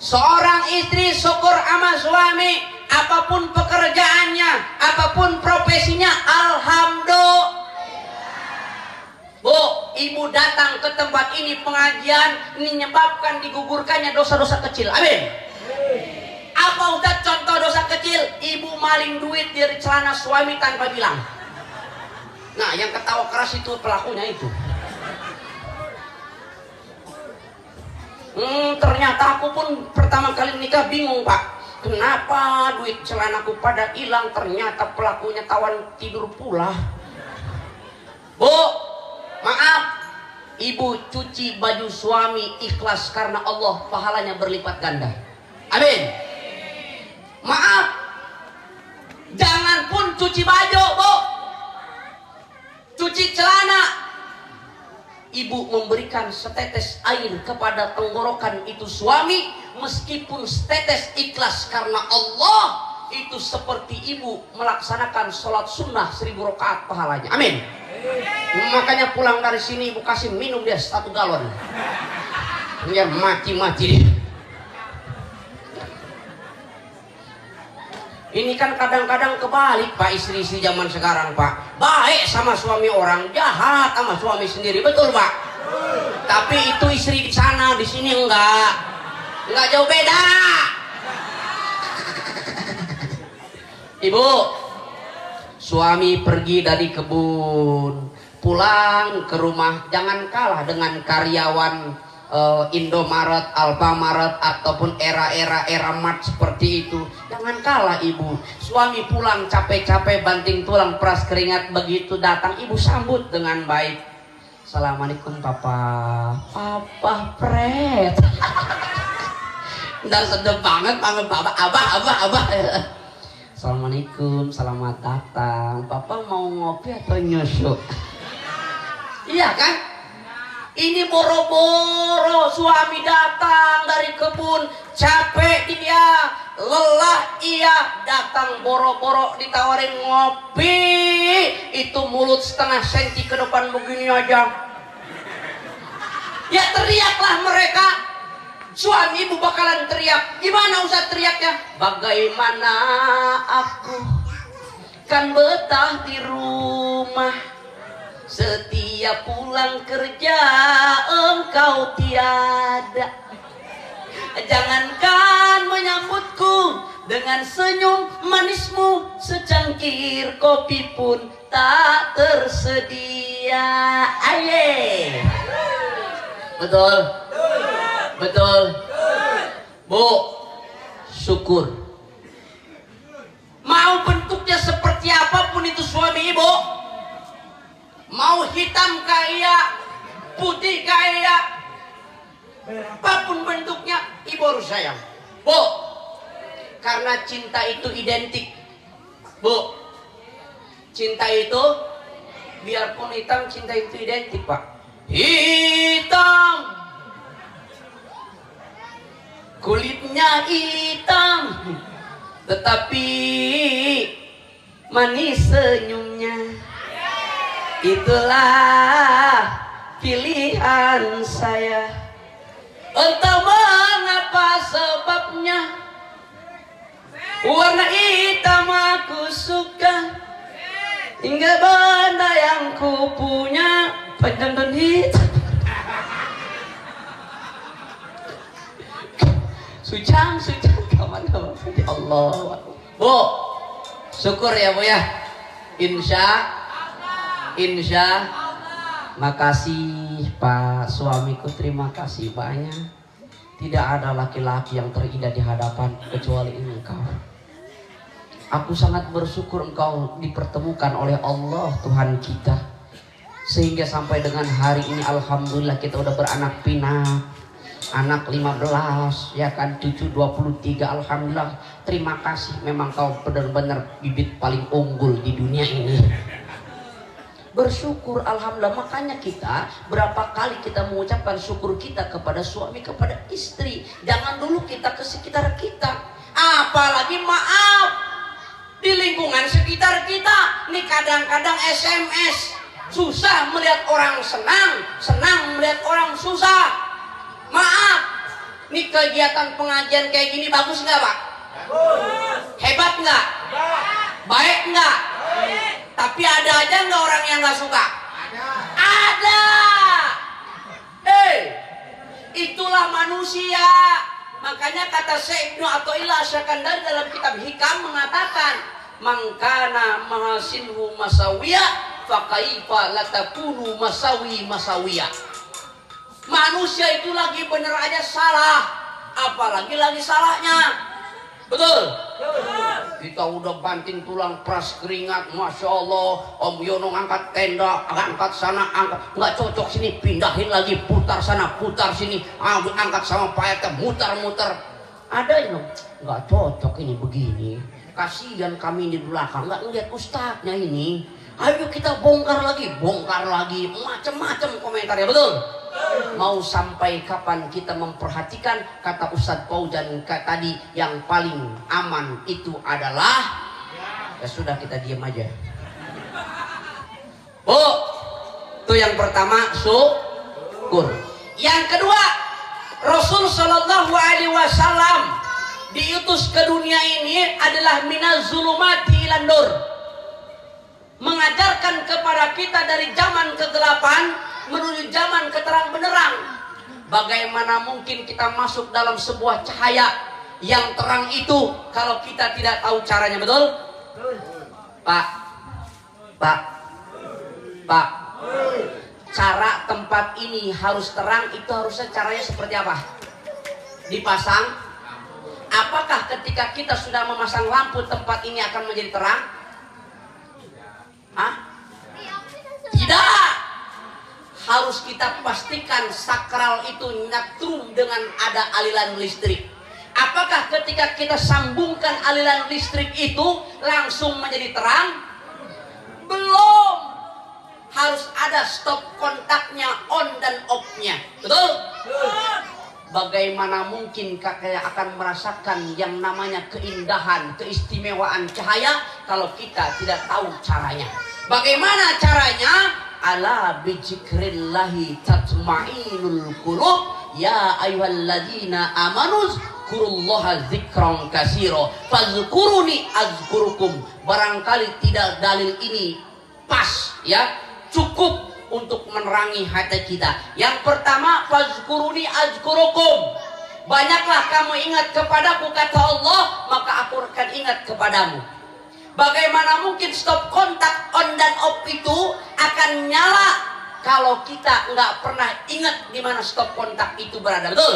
Seorang istri syukur sama suami, apapun pekerjaannya, apapun profesinya, alhamdulillah. Bu, ibu datang ke tempat ini pengajian, ini menyebabkan digugurkannya dosa-dosa kecil. Amin. Apa Ustaz contoh dosa kecil? Ibu maling duit dari celana suami tanpa bilang. Nah, yang ketawa keras itu pelakunya itu. Ternyata aku pun pertama kali nikah bingung, Pak. Kenapa duit celanaku pada hilang? Ternyata pelakunya tawan tidur pula. Bu, maaf, ibu cuci baju suami ikhlas karena Allah, pahalanya berlipat ganda. Amin. Maaf, jangan pun cuci baju, Bu. Cuci celana. Ibu memberikan setetes air kepada tenggorokan itu suami, meskipun setetes ikhlas karena Allah, itu seperti ibu melaksanakan sholat sunnah 1000 rakaat pahalanya. Amin. Makanya pulang dari sini ibu kasih minum dia 1 galon. Biar mati-mati. Ini kan kadang-kadang kebalik, Pak, istri-istri zaman sekarang, Pak. Baik sama suami orang, jahat sama suami sendiri, betul, Pak? Tapi itu istri di sana, di sini enggak jauh beda. Ibu, suami pergi dari kebun, pulang ke rumah, jangan kalah dengan karyawan Indomaret, Alfamaret, ataupun era Mart seperti itu. Jangan kalah ibu. Suami pulang capek-capek banting tulang peras keringat, begitu datang ibu sambut dengan baik. Assalamualaikum papa. Papa pret. Dan sedep banget papa. Abah. Assalamualaikum, selamat datang. Papa mau ngopi atau nyusu? Iya kan? Ini boro-boro suami datang dari kebun, capek dia, lelah ia, datang boro-boro ditawarin ngopi, itu mulut setengah senti ke depan begini aja. Ya teriaklah mereka. Suami ibu bakalan teriak. Gimana Ustaz teriaknya? Bagaimana aku kan betah di rumah, setiap pulang kerja engkau tiada. Jangankan menyambutku dengan senyum manismu, secangkir kopi pun tak tersedia. Aye. Betul. Bu, syukur. Mau bentuknya seperti apapun itu suami ibu, mau hitam kaya, putih kaya, apapun bentuknya, ibu harus sayang. Bu, karena cinta itu identik. Bu, cinta itu biarpun hitam, cinta itu identik, Pak. Hitam, kulitnya hitam, tetapi manis senyumnya. Itulah pilihan saya. Entah mengapa sebabnya, warna hitam aku suka, hingga benda yang ku punya penonton hitam. Sujang kemana ya Allah. Bu, syukur ya Bu ya. Insya makasih Pak suamiku, terima kasih banyak. Tidak ada laki-laki yang terindah di hadapan kecuali engkau. Aku sangat bersyukur engkau dipertemukan oleh Allah Tuhan kita, sehingga sampai dengan hari ini alhamdulillah kita udah beranak pinak, anak 15 ya kan, cucu 23, alhamdulillah. Terima kasih, memang kau benar-benar bibit paling unggul di dunia ini. Bersyukur alhamdulillah. Makanya kita berapa kali kita mengucapkan syukur kita kepada suami, kepada istri. Jangan dulu kita ke sekitar kita, apalagi maaf di lingkungan sekitar kita. Nih kadang-kadang SMS susah melihat orang senang melihat orang susah. Maaf, nih kegiatan pengajian kayak gini bagus nggak Pak? Hebat nggak? Baik nggak? Tapi ada aja nggak orang yang nggak suka? Ada. Itulah manusia. Makanya kata Syekh Ibnu Athaillah Asy-Syakandari dalam kitab Hikam mengatakan, "Mangkana mahasinhu masawiya, fakaifa latakunu masawiya." Manusia itu lagi bener aja salah, apalagi lagi salahnya. Betul? Kita udah banting tulang, peras keringat, Masya Allah. Om Yono ngangkat tenda, angkat sana, angkat, nggak cocok sini, pindahin lagi, putar sana, putar sini, angkat sama Pak RT, muter-muter. Ada yang nggak cocok ini begini. Kasihan kami di belakang nggak ngeliat ustadznya ini. Ayo kita bongkar lagi, macam-macam komentarnya, betul? Mau sampai kapan kita memperhatikan? Kata Ustadz Fauzan tadi, yang paling aman itu adalah ya sudah, kita diam aja. Bu, itu yang pertama, syukur. Yang kedua, Rasul Shallallahu Alaihi Wasallam diutus ke dunia ini adalah minaz zulumati ilan nur, mengajarkan kepada kita dari zaman kegelapan menuju zaman keterang benderang. Bagaimana mungkin kita masuk dalam sebuah cahaya yang terang itu kalau kita tidak tahu caranya, betul? Pak, cara tempat ini harus terang, itu harusnya caranya seperti apa? Dipasang. Apakah ketika kita sudah memasang lampu tempat ini akan menjadi terang? Tidak. Harus kita pastikan sakral itu nyatrum dengan ada aliran listrik. Apakah ketika kita sambungkan aliran listrik itu langsung menjadi terang? Belum. Harus ada stop kontaknya, on dan off-nya. Betul? Bagaimana mungkin kakek akan merasakan yang namanya keindahan, keistimewaan cahaya kalau kita tidak tahu caranya? Bagaimana caranya? Ala bizikrillahi tatmainul qulub, ya ayyuhalladzina amanu zkurullaha dzikran katsira fazkuruni azkurukum. Barangkali tidak dalil ini pas ya, cukup untuk menerangi hati kita. Yang pertama, fazkuruni azkurukum. Banyaklah kamu ingat kepadaku, kata Allah, maka aku akan ingat kepadamu. Bagaimana mungkin stop kontak on dan off itu akan nyala kalau kita nggak pernah ingat di mana stop kontak itu berada? Betul?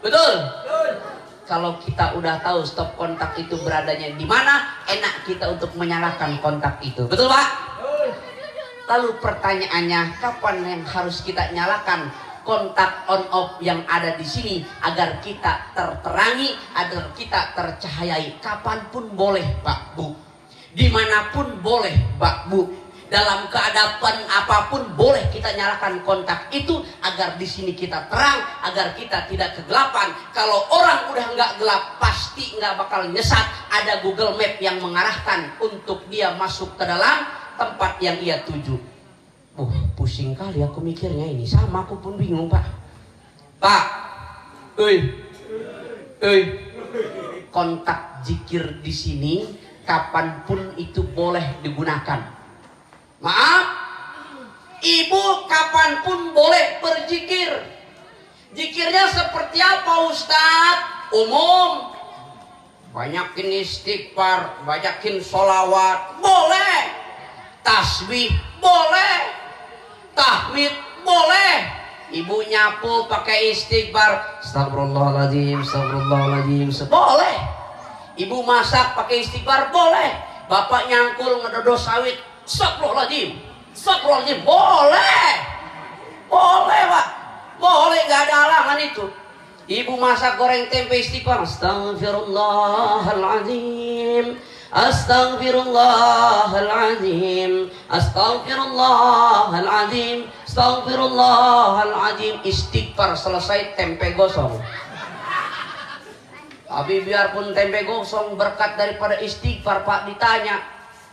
Betul? Kalau kita udah tahu stop kontak itu beradanya di mana, enak kita untuk menyalakan kontak itu. Betul Pak? Lalu pertanyaannya, kapan yang harus kita nyalakan kontak on off yang ada di sini agar kita terterangi, agar kita tercahayai? Kapanpun boleh Pak Bu, dimanapun boleh Pak Bu, dalam keadaan apapun boleh kita nyalakan kontak itu agar di sini kita terang, agar kita tidak kegelapan. Kalau orang udah nggak gelap pasti nggak bakal nyesat. Ada Google Map yang mengarahkan untuk dia masuk ke dalam tempat yang ia tuju. Pusing kali aku mikirnya ini, sama aku pun bingung Pak. Kontak zikir di sini kapanpun itu boleh digunakan. Maaf, ibu kapanpun boleh berzikir. Zikirnya seperti apa Ustadz? Umum. Banyakin istighfar, banyakin sholawat, boleh. Tasbih, boleh. Tahmid, boleh. Ibu nyapu pakai istighfar, astagfirullahaladzim, astagfirullahaladzim, boleh. Ibu masak pakai istighfar, boleh. Bapak nyangkul ngedodo sawit, astagfirullahaladzim, astagfirullahaladzim, boleh. Boleh Pak, boleh, gak ada halangan itu. Ibu masak goreng tempe istighfar, astagfirullahaladzim, astagfirullahaladzim, astagfirullahaladzim, astagfirullahaladzim. Istighfar selesai, tempe gosong. Tapi biarpun tempe gosong, berkat daripada istighfar Pak, ditanya,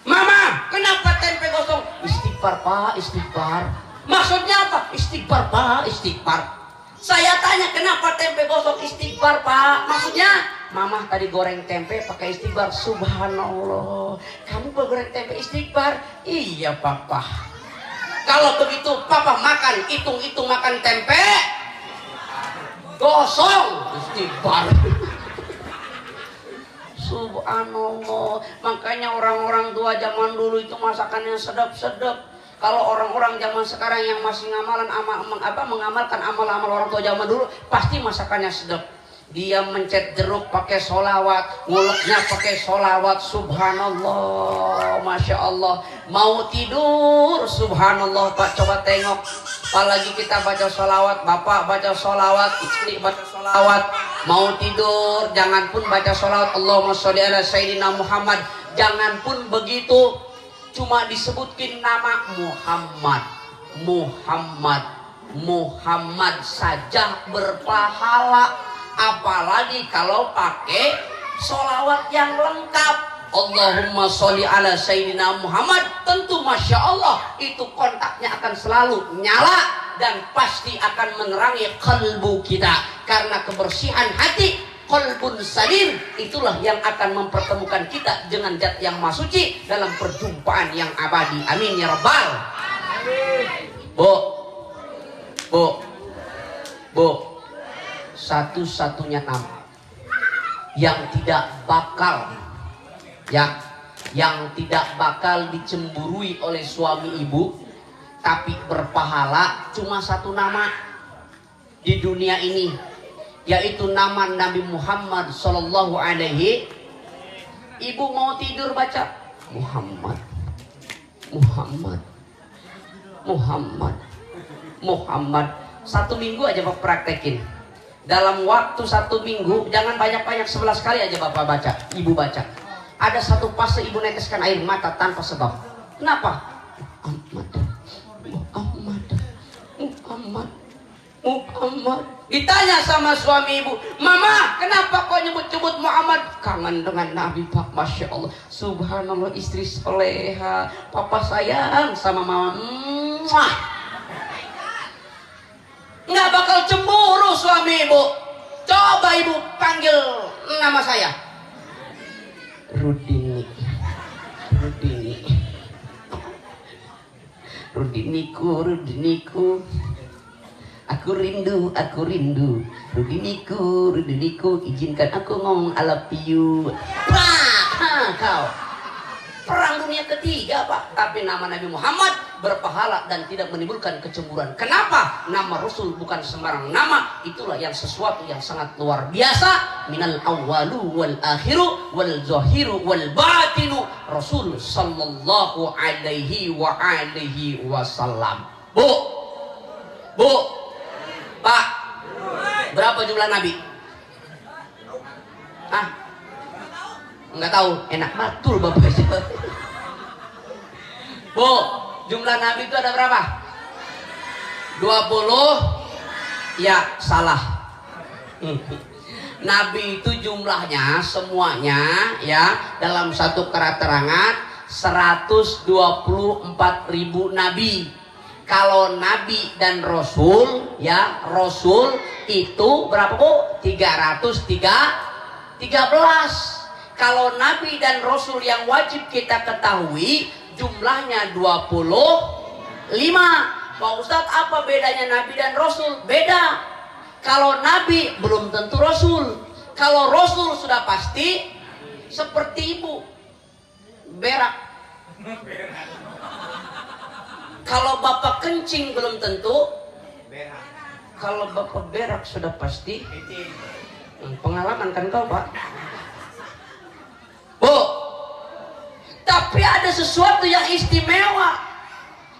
Mama, kenapa tempe gosong? Istighfar Pak, istighfar. Maksudnya apa? Istighfar Pak, istighfar. Saya tanya, kenapa tempe gosong? Istighfar Pak. Maksudnya, Mama tadi goreng tempe pakai istighfar. Subhanallah, kamu goreng tempe istighfar? Iya Papa. Kalau begitu Papa makan, hitung-hitung makan tempe gosong, istighfar. Subhanallah. Makanya orang-orang tua zaman dulu itu masakannya sedap-sedap. Kalau orang-orang zaman sekarang yang masih mengamalkan amal-amal orang tua zaman dulu, pasti masakannya sedap. Dia mencet jeruk pakai sholawat, nguleknya pakai sholawat, subhanallah, masya Allah. Mau tidur, subhanallah Pak, coba tengok. Apalagi kita baca sholawat, bapak baca sholawat, istri baca sholawat. Mau tidur, jangan pun baca sholawat, Allahumma sholli ala sayyidina Muhammad. Jangan pun begitu, cuma disebutkin nama Muhammad, Muhammad, Muhammad saja berpahala. Apalagi kalau pakai sholawat yang lengkap, Allahumma sholli ala sayyidina Muhammad. Tentu masya Allah itu kontaknya akan selalu nyala dan pasti akan menerangi kalbu kita. Karena kebersihan hati, qalbun salim, itulah yang akan mempertemukan kita dengan zat yang maha suci dalam perjumpaan yang abadi. Amin ya rabbal. Bu, satu-satunya nama yang tidak bakal dicemburui oleh suami ibu tapi berpahala, cuma satu nama di dunia ini, yaitu nama Nabi Muhammad sallallahu alaihi. Ibu mau tidur baca Muhammad, Muhammad, Muhammad, Muhammad. 1 minggu aja Bapak praktekin. Dalam waktu 1 minggu, jangan banyak-banyak, 11 kali aja Bapak baca, Ibu baca. Ada satu fase Ibu neteskan air mata tanpa sebab. Kenapa? Muhammad, Muhammad, Muhammad, Muhammad. Ditanya sama suami ibu, Mama, kenapa kau nyebut-nyebut Muhammad? Kangen dengan Nabi Pak, masya Allah. Subhanallah, istri soleha. Papa sayang sama Mama. Nggak bakal cemburu suami ibu. Coba ibu panggil nama saya. Rudini, Rudini, Rudiniku, Rudiniku. Aku rindu, Rudiniku, Rudiniku, izinkan aku ngomong I love you. Kau perang dunia ketiga Pak, tapi nama Nabi Muhammad berpahala dan tidak menimbulkan kecemburuan. Kenapa? Nama Rasul bukan sembarang nama. Itulah yang sesuatu yang sangat luar biasa. Minal awwalu wal akhiru wal zahiru wal batinu Rasul sallallahu alaihi wa alihi wasallam. Bu, Pak, berapa jumlah Nabi? Enggak tahu, enak batul Bapak. Bu, jumlah Nabi itu ada berapa? 20? Ya, salah. Nabi itu jumlahnya semuanya ya dalam satu keterangan 124.000 Nabi. Kalau Nabi dan Rasul ya, Rasul itu berapa Bu? 313. Kalau Nabi dan Rasul yang wajib kita ketahui jumlahnya 25. Pak Ustadz, apa bedanya Nabi dan Rasul? Beda. Kalau nabi belum tentu rasul. Kalau rasul sudah pasti seperti ibu berak. Kalau bapak kencing belum tentu. Kalau bapak berak sudah pasti. Pengalaman kan kau, Pak? Bu, tapi ada sesuatu yang istimewa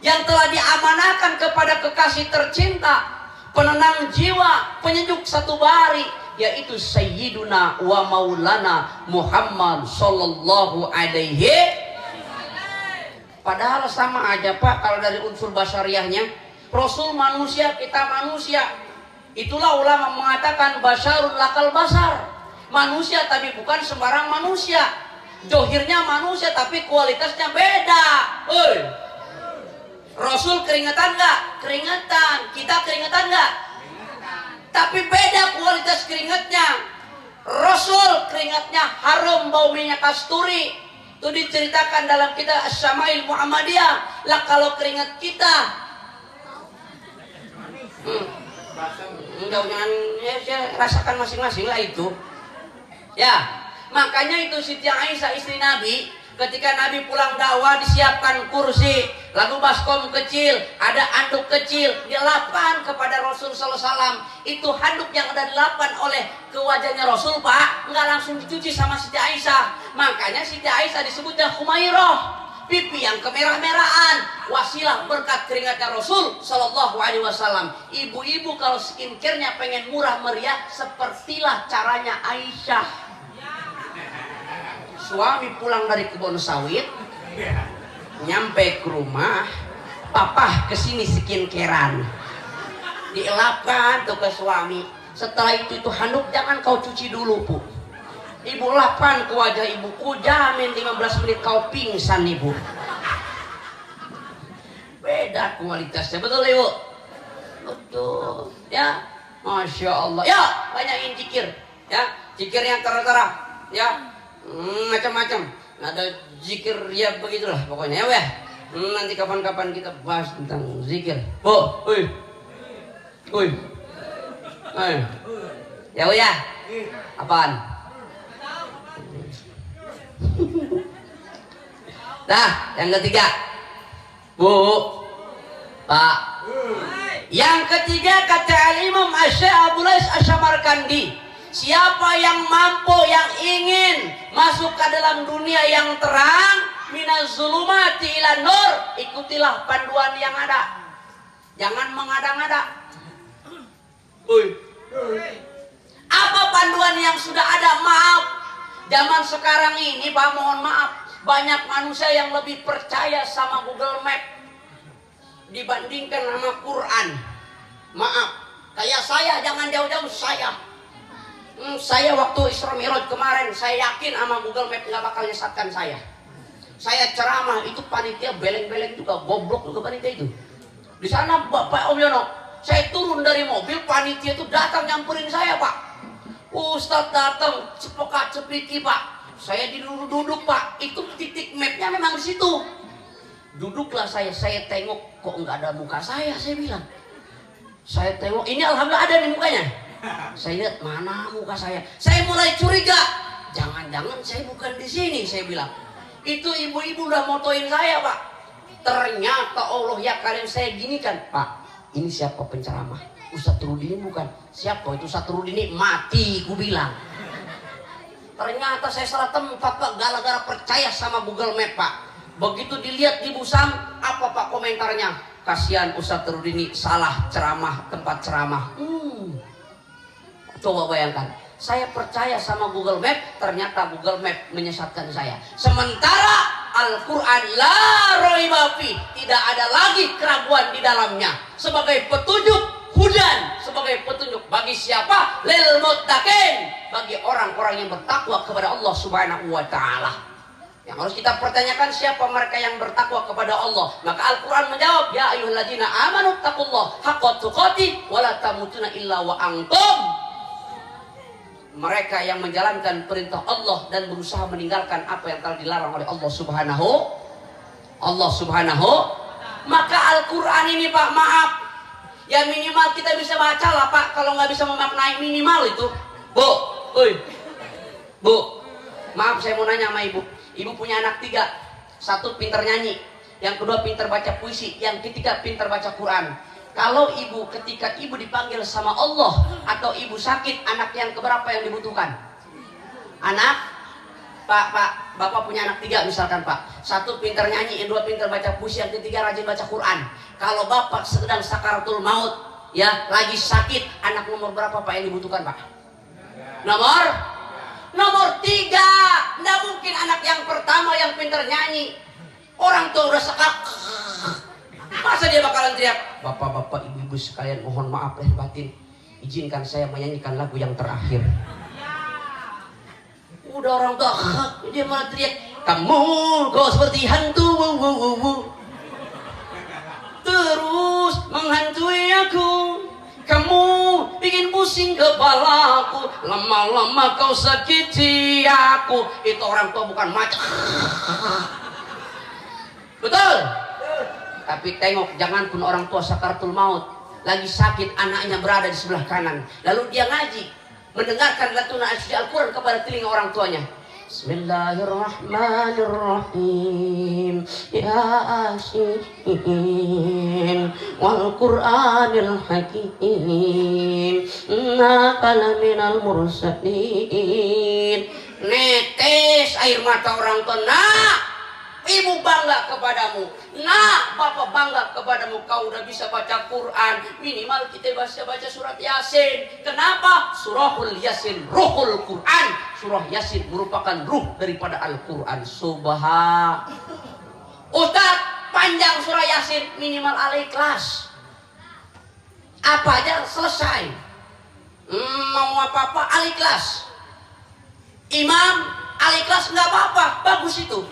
yang telah diamanahkan kepada kekasih tercinta, penenang jiwa, penyejuk satu bahari, yaitu Sayyiduna wa Maulana Muhammad sallallahu alaihi. Padahal sama aja, Pak, kalau dari unsur basyariahnya. Rasul manusia, kita manusia. Itulah ulama mengatakan basyarun lakal basar. Manusia tapi bukan sembarang manusia. Dohirnya manusia tapi kualitasnya beda. Rasul keringetan nggak? Keringetan. Kita keringetan nggak? Tapi beda kualitas keringatnya. Rasul keringatnya harum bau minyak kasturi. Itu diceritakan dalam kitab As-Syama'il Muhammadiyah. Lah kalau keringat kita jangan ya, rasakan masing-masing lah itu. Ya, makanya itu Siti Aisyah istri Nabi, ketika Nabi pulang dakwah disiapkan kursi, lalu baskom kecil, ada anduk kecil, dilapkan kepada Rasul sallallahu alaihi wasallam. Itu handuk yang ada dilapkan oleh ke wajahnya Rasul, Pak, nggak langsung dicuci sama Siti Aisyah. Makanya Siti Aisyah disebutnya Humairah, pipi yang kemerah-merahan, wasilah berkat keringatnya Rasul sallallahu alaihi wasallam. Ibu-ibu kalau skincare-nya pengen murah meriah, sepertilah caranya Aisyah. Suami pulang dari kebun sawit, nyampe ke rumah, papa kesini skincarean, dielapkan tuh ke suami. Setelah itu handuk jangan kau cuci dulu, Bu. Ibu lapkan ke wajah ibuku, jamin 15 menit kau pingsan, Ibu. Beda kualitasnya, betul Ibu? Betul. Ya, Masya Allah. Ya, banyakin zikir. Ya, zikir yang tera-tera. Ya, macam-macam. Ada zikir ya begitulah pokoknya ya. Nanti kapan-kapan kita bahas tentang zikir. Bu, oi. Ya, Bu ya. Apaan? Nah, yang ketiga, Bu, Pak. Yang ketiga kata Imam Syekh Abdul Aziz Asy-Syamarkandi, siapa yang mampu, yang ingin masuk ke dalam dunia yang terang, minaz zulumati ila nur, ikutilah panduan yang ada. Jangan mengada-ngada. Apa panduan yang sudah ada? Maaf, zaman sekarang ini, Pak, mohon maaf, banyak manusia yang lebih percaya sama Google Map dibandingkan sama Quran. Maaf, kayak saya, jangan jauh-jauh saya. Saya waktu Isra Mi'raj kemarin, saya yakin sama Google Map nggak bakal nyesatkan saya. Saya ceramah, itu panitia beleng-beleng juga, goblok juga panitia itu. Di sana Bapak Om Yono, saya turun dari mobil, panitia itu datang nyamperin saya, Pak. Ustadz datang, cepekat cepiki, Pak. Saya duduk, Pak. Itu titik mapnya memang di situ. Duduklah saya tengok, kok nggak ada muka saya bilang. Saya tengok, ini alhamdulillah ada nih mukanya. Saya lihat, mana muka saya. Saya mulai curiga, jangan-jangan saya bukan di sini, saya bilang. Itu ibu-ibu udah motoin saya, Pak. Ternyata Allah ya karim, saya gini kan, Pak. Ini siapa penceramah? Ustadz Rudini bukan? Siapa itu Ustadz Rudini? Mati, ku bilang. Ternyata saya salah tempat, Pak, gara-gara percaya sama Google Map, Pak. Begitu dilihat di Busam, apa Pak komentarnya? Kasihan Ustadz Rudini salah ceramah, tempat ceramah. Coba bayangkan, saya percaya sama Google Map, ternyata Google Map menyesatkan saya. Sementara Al-Quran la raiba fi, tidak ada lagi keraguan di dalamnya, sebagai petunjuk hudan, sebagai petunjuk bagi siapa? Lil muttaqin, bagi orang-orang yang bertakwa kepada Allah Subhanahu wa taala. Yang harus kita pertanyakan, siapa mereka yang bertakwa kepada Allah? Maka Al-Quran menjawab, ya ayyuhalladzina amanu taqullaha haqqa tuqatih wa la tamutunna illa wa antum. Mereka yang menjalankan perintah Allah dan berusaha meninggalkan apa yang telah dilarang oleh Allah Subhanahu. Maka Al-Quran ini, Pak, maaf, Ya minimal kita bisa baca lah Pak. Kalau nggak bisa memaknai minimal itu. Bu, Bu, maaf saya mau nanya sama ibu. Ibu punya anak 3. Satu pinter nyanyi, yang kedua pinter baca puisi, yang ketiga pinter baca Quran. Kalau ibu ketika ibu dipanggil sama Allah atau ibu sakit, anak yang keberapa yang dibutuhkan? Anak? Pak, Bapak punya anak 3 misalkan Pak. Satu pinter nyanyi, yang dua pinter baca puisi, yang ketiga rajin baca Quran. Kalau Bapak sedang sakaratul maut, ya lagi sakit, anak nomor berapa Pak yang dibutuhkan Pak? Nomor 3. Nggak mungkin anak yang pertama yang pinter nyanyi. Orang tua udah sekak. Masa dia bakalan teriak, Bapak-bapak, ibu-ibu sekalian, mohon maaf lahir batin, izinkan saya menyanyikan lagu yang terakhir. Udah orang tua, dia malah teriak, kamu kok seperti hantu, terus menghantui aku. Kamu bikin pusing kepalaku, lama-lama kau sakiti aku. Itu orang tua bukan macam. Betul? Tapi tengok, jangan pun orang tua sakaratul maut, lagi sakit, anaknya berada di sebelah kanan, lalu dia ngaji, mendengarkan lantunan Al-Quran kepada telinga orang tuanya. Bismillahirrahmanirrahim. Yasin wal Qur'anil hakim. Innaka laminal mursalin. Netes air mata orang tua. Nah, ibu bangga kepadamu. Nah, bapak bangga kepadamu. Kau udah bisa baca Quran. Minimal kita baca surat Yasin. Kenapa? Surahul Yasin, ruhul Quran. Surah Yasin merupakan ruh daripada Al-Quran. Subhan. Ustaz, panjang surah Yasin, minimal Al-Ikhlas. Apa aja selesai. Mau apa-apa Al-Ikhlas. Imam Al-Ikhlas nggak apa-apa, bagus itu.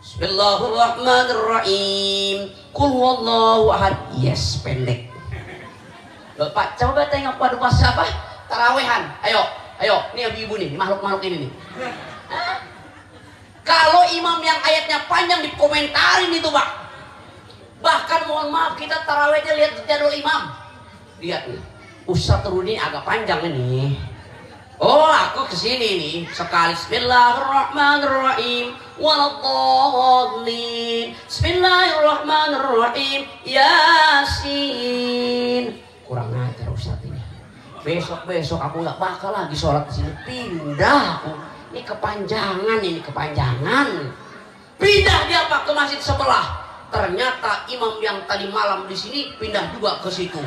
Bismillahirrahmanirrahim. Qul huwallahu ahad. Yes, pendek. Pak, coba tengok pada pas apa? Tarawehan. Ayo. Nih ibu-ibu nih, makhluk-makhluk ini nih. Kalau imam yang ayatnya panjang dikomentarin itu, Pak. Bahkan mohon maaf, kita tarawehnya lihat jadwal imam. Lihat nih. Ustaz Rudi agak panjang ini. Oh, aku kesini nih sekali. Bismillahirrahmanirrahim. Waladhdallin. Bismillahirrahmanirrahim. Yasin. Kurang ajar Ustaz ini. Besok aku nggak bakal lagi sholat di sini. Pindah aku. Ini kepanjangan. Pindah dia Pak ke masjid sebelah. Ternyata imam yang tadi malam di sini pindah juga ke situ.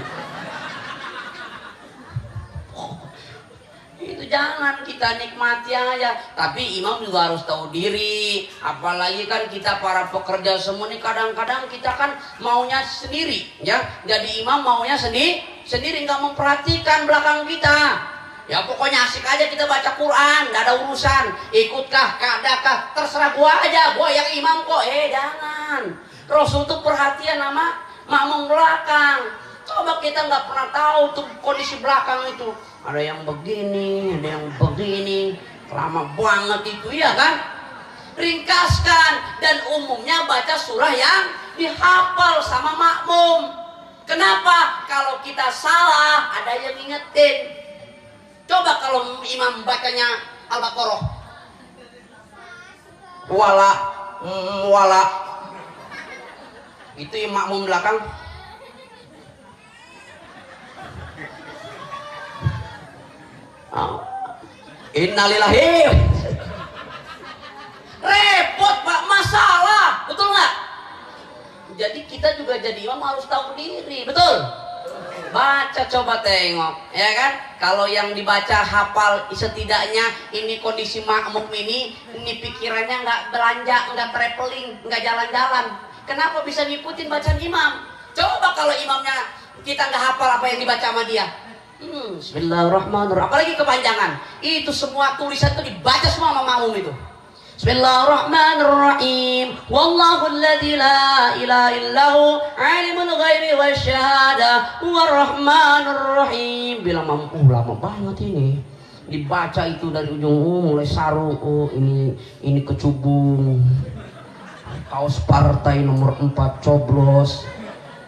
Itu jangan, kita nikmati aja. Tapi imam juga harus tahu diri. Apalagi kan kita para pekerja semua nih, kadang-kadang kita kan maunya sendiri ya. Jadi imam maunya sendiri nggak memperhatikan belakang kita. Ya pokoknya asik aja kita baca Quran, nggak ada urusan. Ikutkah, kadakah, terserah gua aja, gua yang imam kok. Jangan. Rasul tuh perhatian sama makmum belakang. Coba kita nggak pernah tahu tuh kondisi belakang itu. Ada yang begini, ada yang begini, lama banget itu ya kan? Ringkaskan, dan umumnya baca surah yang dihafal sama makmum. Kenapa? Kalau kita salah, ada yang ngingetin. Coba kalau imam bacanya Al-Baqarah, wala, itu yang makmum belakang. Innalillahi. Repot Pak, masalah, betul nggak? Jadi kita juga jadi imam harus tahu diri, betul? Baca, coba tengok, ya kan? Kalau yang dibaca hafal, setidaknya ini kondisi makmum ini pikirannya nggak belanja, nggak traveling, nggak jalan-jalan. Kenapa bisa ngikutin bacaan imam? Coba kalau imamnya kita nggak hafal apa yang dibaca sama dia. Bismillahirrahmanirrahim. Apalagi kepanjangan. Itu semua tulisan itu dibaca semua sama makmum itu. Bismillahirrahmanirrahim. Wallahu alladzi la ilaha illahu alimul ghaibi wasyahada huwarrahmanir rahim. Bilang mampu lama banget ini. Dibaca itu dari ujung mulai sarung. Oh, ini kecubung. Kaos partai nomor 4 coblos.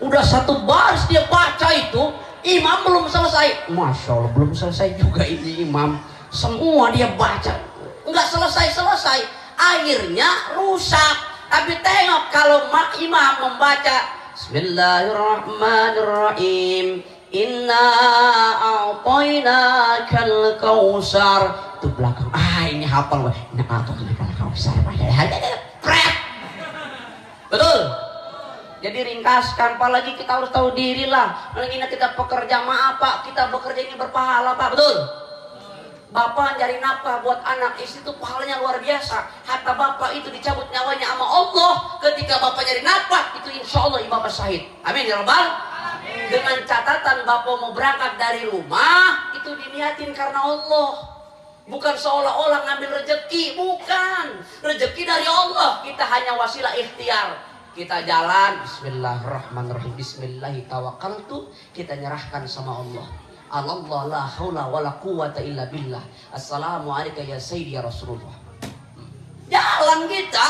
Udah satu baris dia baca itu, imam belum selesai. Masya Allah, belum selesai juga ini imam. Semua dia baca, nggak selesai-selesai. Akhirnya rusak. Tapi tengok kalau imam membaca Bismillahirrahmanirrahim, Inna a'tainakal kautsar. Itu belakang. Ini hafal. Inna a'tainakal kautsar. Pret. Betul. Jadi ringkaskan, apalagi kita harus tahu diri lah. Lagi kita pekerja, maaf Pak, kita bekerja ini berpahala Pak, betul? Bapak cari nafkah buat anak istri itu pahalanya luar biasa. Hatta bapak itu dicabut nyawanya sama Allah ketika bapak cari nafkah, itu insya Allah bapak syahid. Amin ya Rabbal. Dengan catatan bapak mau berangkat dari rumah itu diniatin karena Allah. Bukan seolah-olah ngambil rezeki, bukan. Rezeki dari Allah, kita hanya wasilah ikhtiar. Kita jalan, Bismillahirrahmanirrahim, Bismillahirrahmanirrahim, kita nyerahkan sama Allah. Allah la haula wala quwata illa billah. Assalamualaikum ya Sayyidi ya Rasulullah. Jalan kita.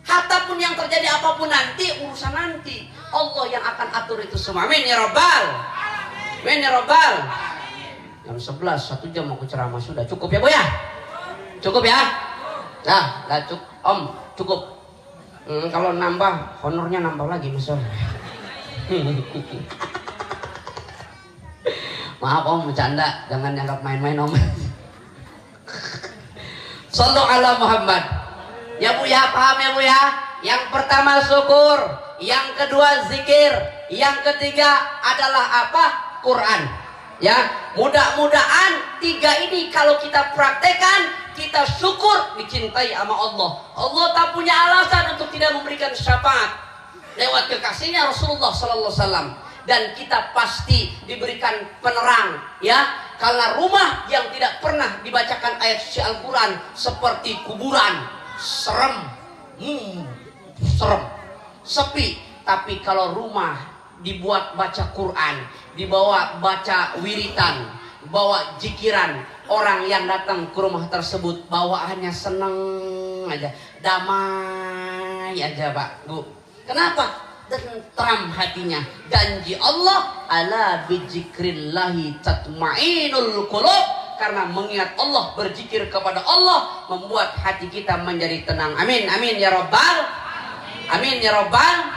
Hatta pun yang terjadi apapun nanti, urusan nanti. Allah yang akan atur itu semua. Amin ya Rabbal. Amin ya Rabbal. Jam 11, 1 jam aku ceramah sudah. Cukup ya Bu ya? Cukup ya? Nah, cukup Om, cukup. Kalau nambah, honornya nambah lagi misalnya. Maaf Om, bercanda, jangan dianggap main-main Om. Sallallahu ala Muhammad. Ya Bu ya, paham ya Bu ya? Yang pertama syukur, yang kedua zikir, yang ketiga adalah apa? Quran. Ya, mudah-mudahan 3 ini kalau kita praktekkan, kita syukur dicintai sama Allah. Allah tak punya alasan untuk tidak memberikan syafaat lewat kekasihnya Rasulullah sallallahu alaihi wasallam. Dan kita pasti diberikan penerang, ya, karena rumah yang tidak pernah dibacakan ayat suci Al-Quran seperti kuburan, serem, serem, sepi. Tapi kalau rumah dibuat baca Quran, dibawa baca wiritan, bawa jikiran, orang yang datang ke rumah tersebut bawaannya seneng aja, damai aja Pak Bu. Kenapa? Tentram hatinya. Janji Allah, ala bizikrillahi tatmainul qulub. Karena mengingat Allah, berzikir kepada Allah membuat hati kita menjadi tenang. Amin, amin ya Rabbal. Amin ya Rabbal.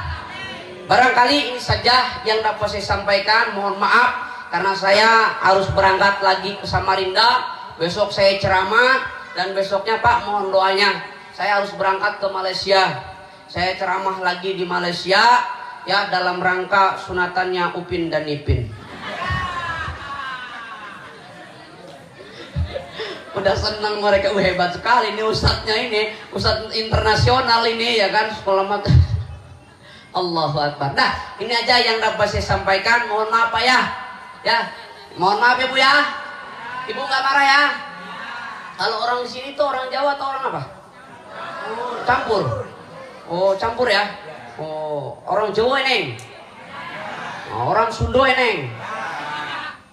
Barangkali ini saja yang dapat saya sampaikan. Mohon maaf karena saya harus berangkat lagi ke Samarinda. Besok saya ceramah dan besoknya Pak mohon doanya. Saya harus berangkat ke Malaysia. Saya ceramah lagi di Malaysia, ya, dalam rangka sunatannya Upin dan Ipin. Udah senang mereka, hebat sekali ini ustadznya ini, ustadz internasional ini ya kan, sekolah mata. Allahu Akbar. Nah, ini aja yang dapat saya sampaikan. Mohon maaf Pak ya. Ya, mohon maaf ya Bu ya. Ibu nggak marah ya? Kalau orang di sini tuh orang Jawa atau orang apa? Campur. Oh, campur ya? Oh, orang Jawa ini? Oh, orang Sunda ini?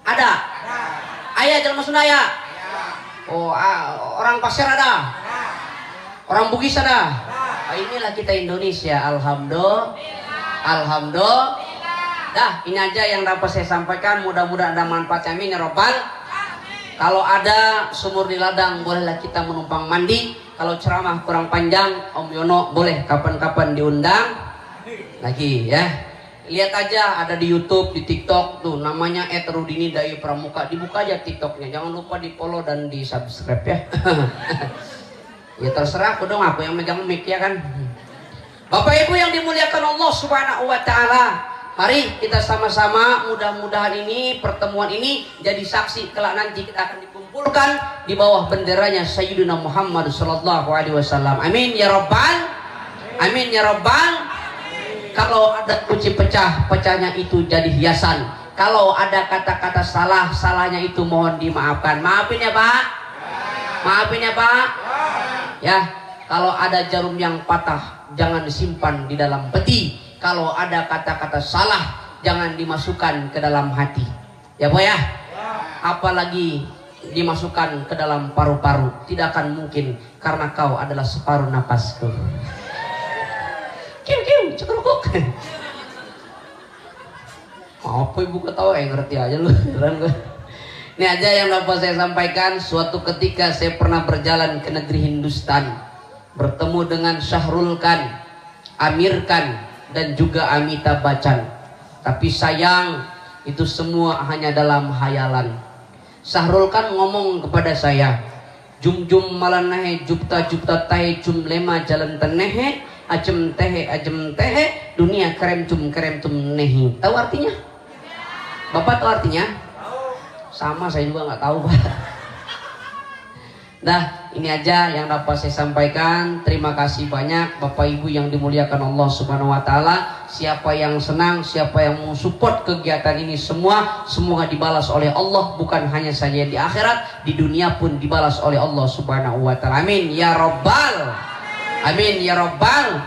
Ada? Ayah jelma Sunda ya? Oh, orang Pasir ada? Orang Bugis ada? Inilah kita Indonesia, alhamdulillah. Alhamdulillah. Dah, ini aja yang dapat saya sampaikan. Mudah-mudahan ada manfaatnya. Amin ya Rabbal. Kalau ada sumur di ladang, bolehlah kita menumpang mandi. Kalau ceramah kurang panjang, Om Yono boleh kapan-kapan diundang lagi ya. Lihat aja ada di YouTube, di TikTok tuh namanya @rudini Dai Pramuka. Dibuka aja TikToknya, jangan lupa di follow dan di subscribe ya. Ya terserah aku dong, aku yang megang mic ya kan. Bapak Ibu yang dimuliakan Allah Subhanahu wa taala. Mari kita sama-sama, mudah-mudahan ini pertemuan ini jadi saksi kelak nanti kita akan dikumpulkan di bawah benderanya Sayyidina Muhammad sallallahu alaihi wasallam. Amin ya Rabbal. Amin ya Rabbal. Kalau ada kunci pecah, pecahnya itu jadi hiasan. Kalau ada kata-kata salah, salahnya itu mohon dimaafkan. Maafin ya Pak. Maafin ya Pak. Ya, kalau ada jarum yang patah, jangan disimpan di dalam peti. Kalau ada kata-kata salah, jangan dimasukkan ke dalam hati. Ya Pak ya? Apalagi dimasukkan ke dalam paru-paru. Tidak akan mungkin, karena kau adalah separuh napasku. Kiu kiu, cekrukuk. Apa ibu ketawa? Ngerti aja lu. Heran gue. Ini aja yang dapat saya sampaikan. Suatu ketika saya pernah berjalan ke negeri Hindustan, bertemu dengan Syahrul Khan, Amir Khan, dan juga Amitabh Bachchan. Tapi sayang, itu semua hanya dalam hayalan. Syahrul Khan ngomong kepada saya, jum malanahe jupta tahe jum lema jalan tenehe ajem tehe dunia kerem tum nehi. Tahu artinya? Bapak tahu artinya? Sama, saya juga nggak tahu, Pak. Nah, ini aja yang dapat saya sampaikan. Terima kasih banyak Bapak Ibu yang dimuliakan Allah Subhanahu wa taala. Siapa yang senang, siapa yang mau support kegiatan ini semua, semoga dibalas oleh Allah, bukan hanya saja di akhirat, di dunia pun dibalas oleh Allah Subhanahu wa taala. Amin ya rabbal. Amin ya rabbal.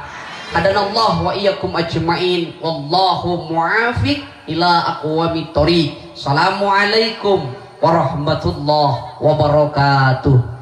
Hadanallahu wa iyyakum ajmain. Wallahu muafiq ila aqwamit thoriq. Assalamualaikum warahmatullahi wabarakatuh.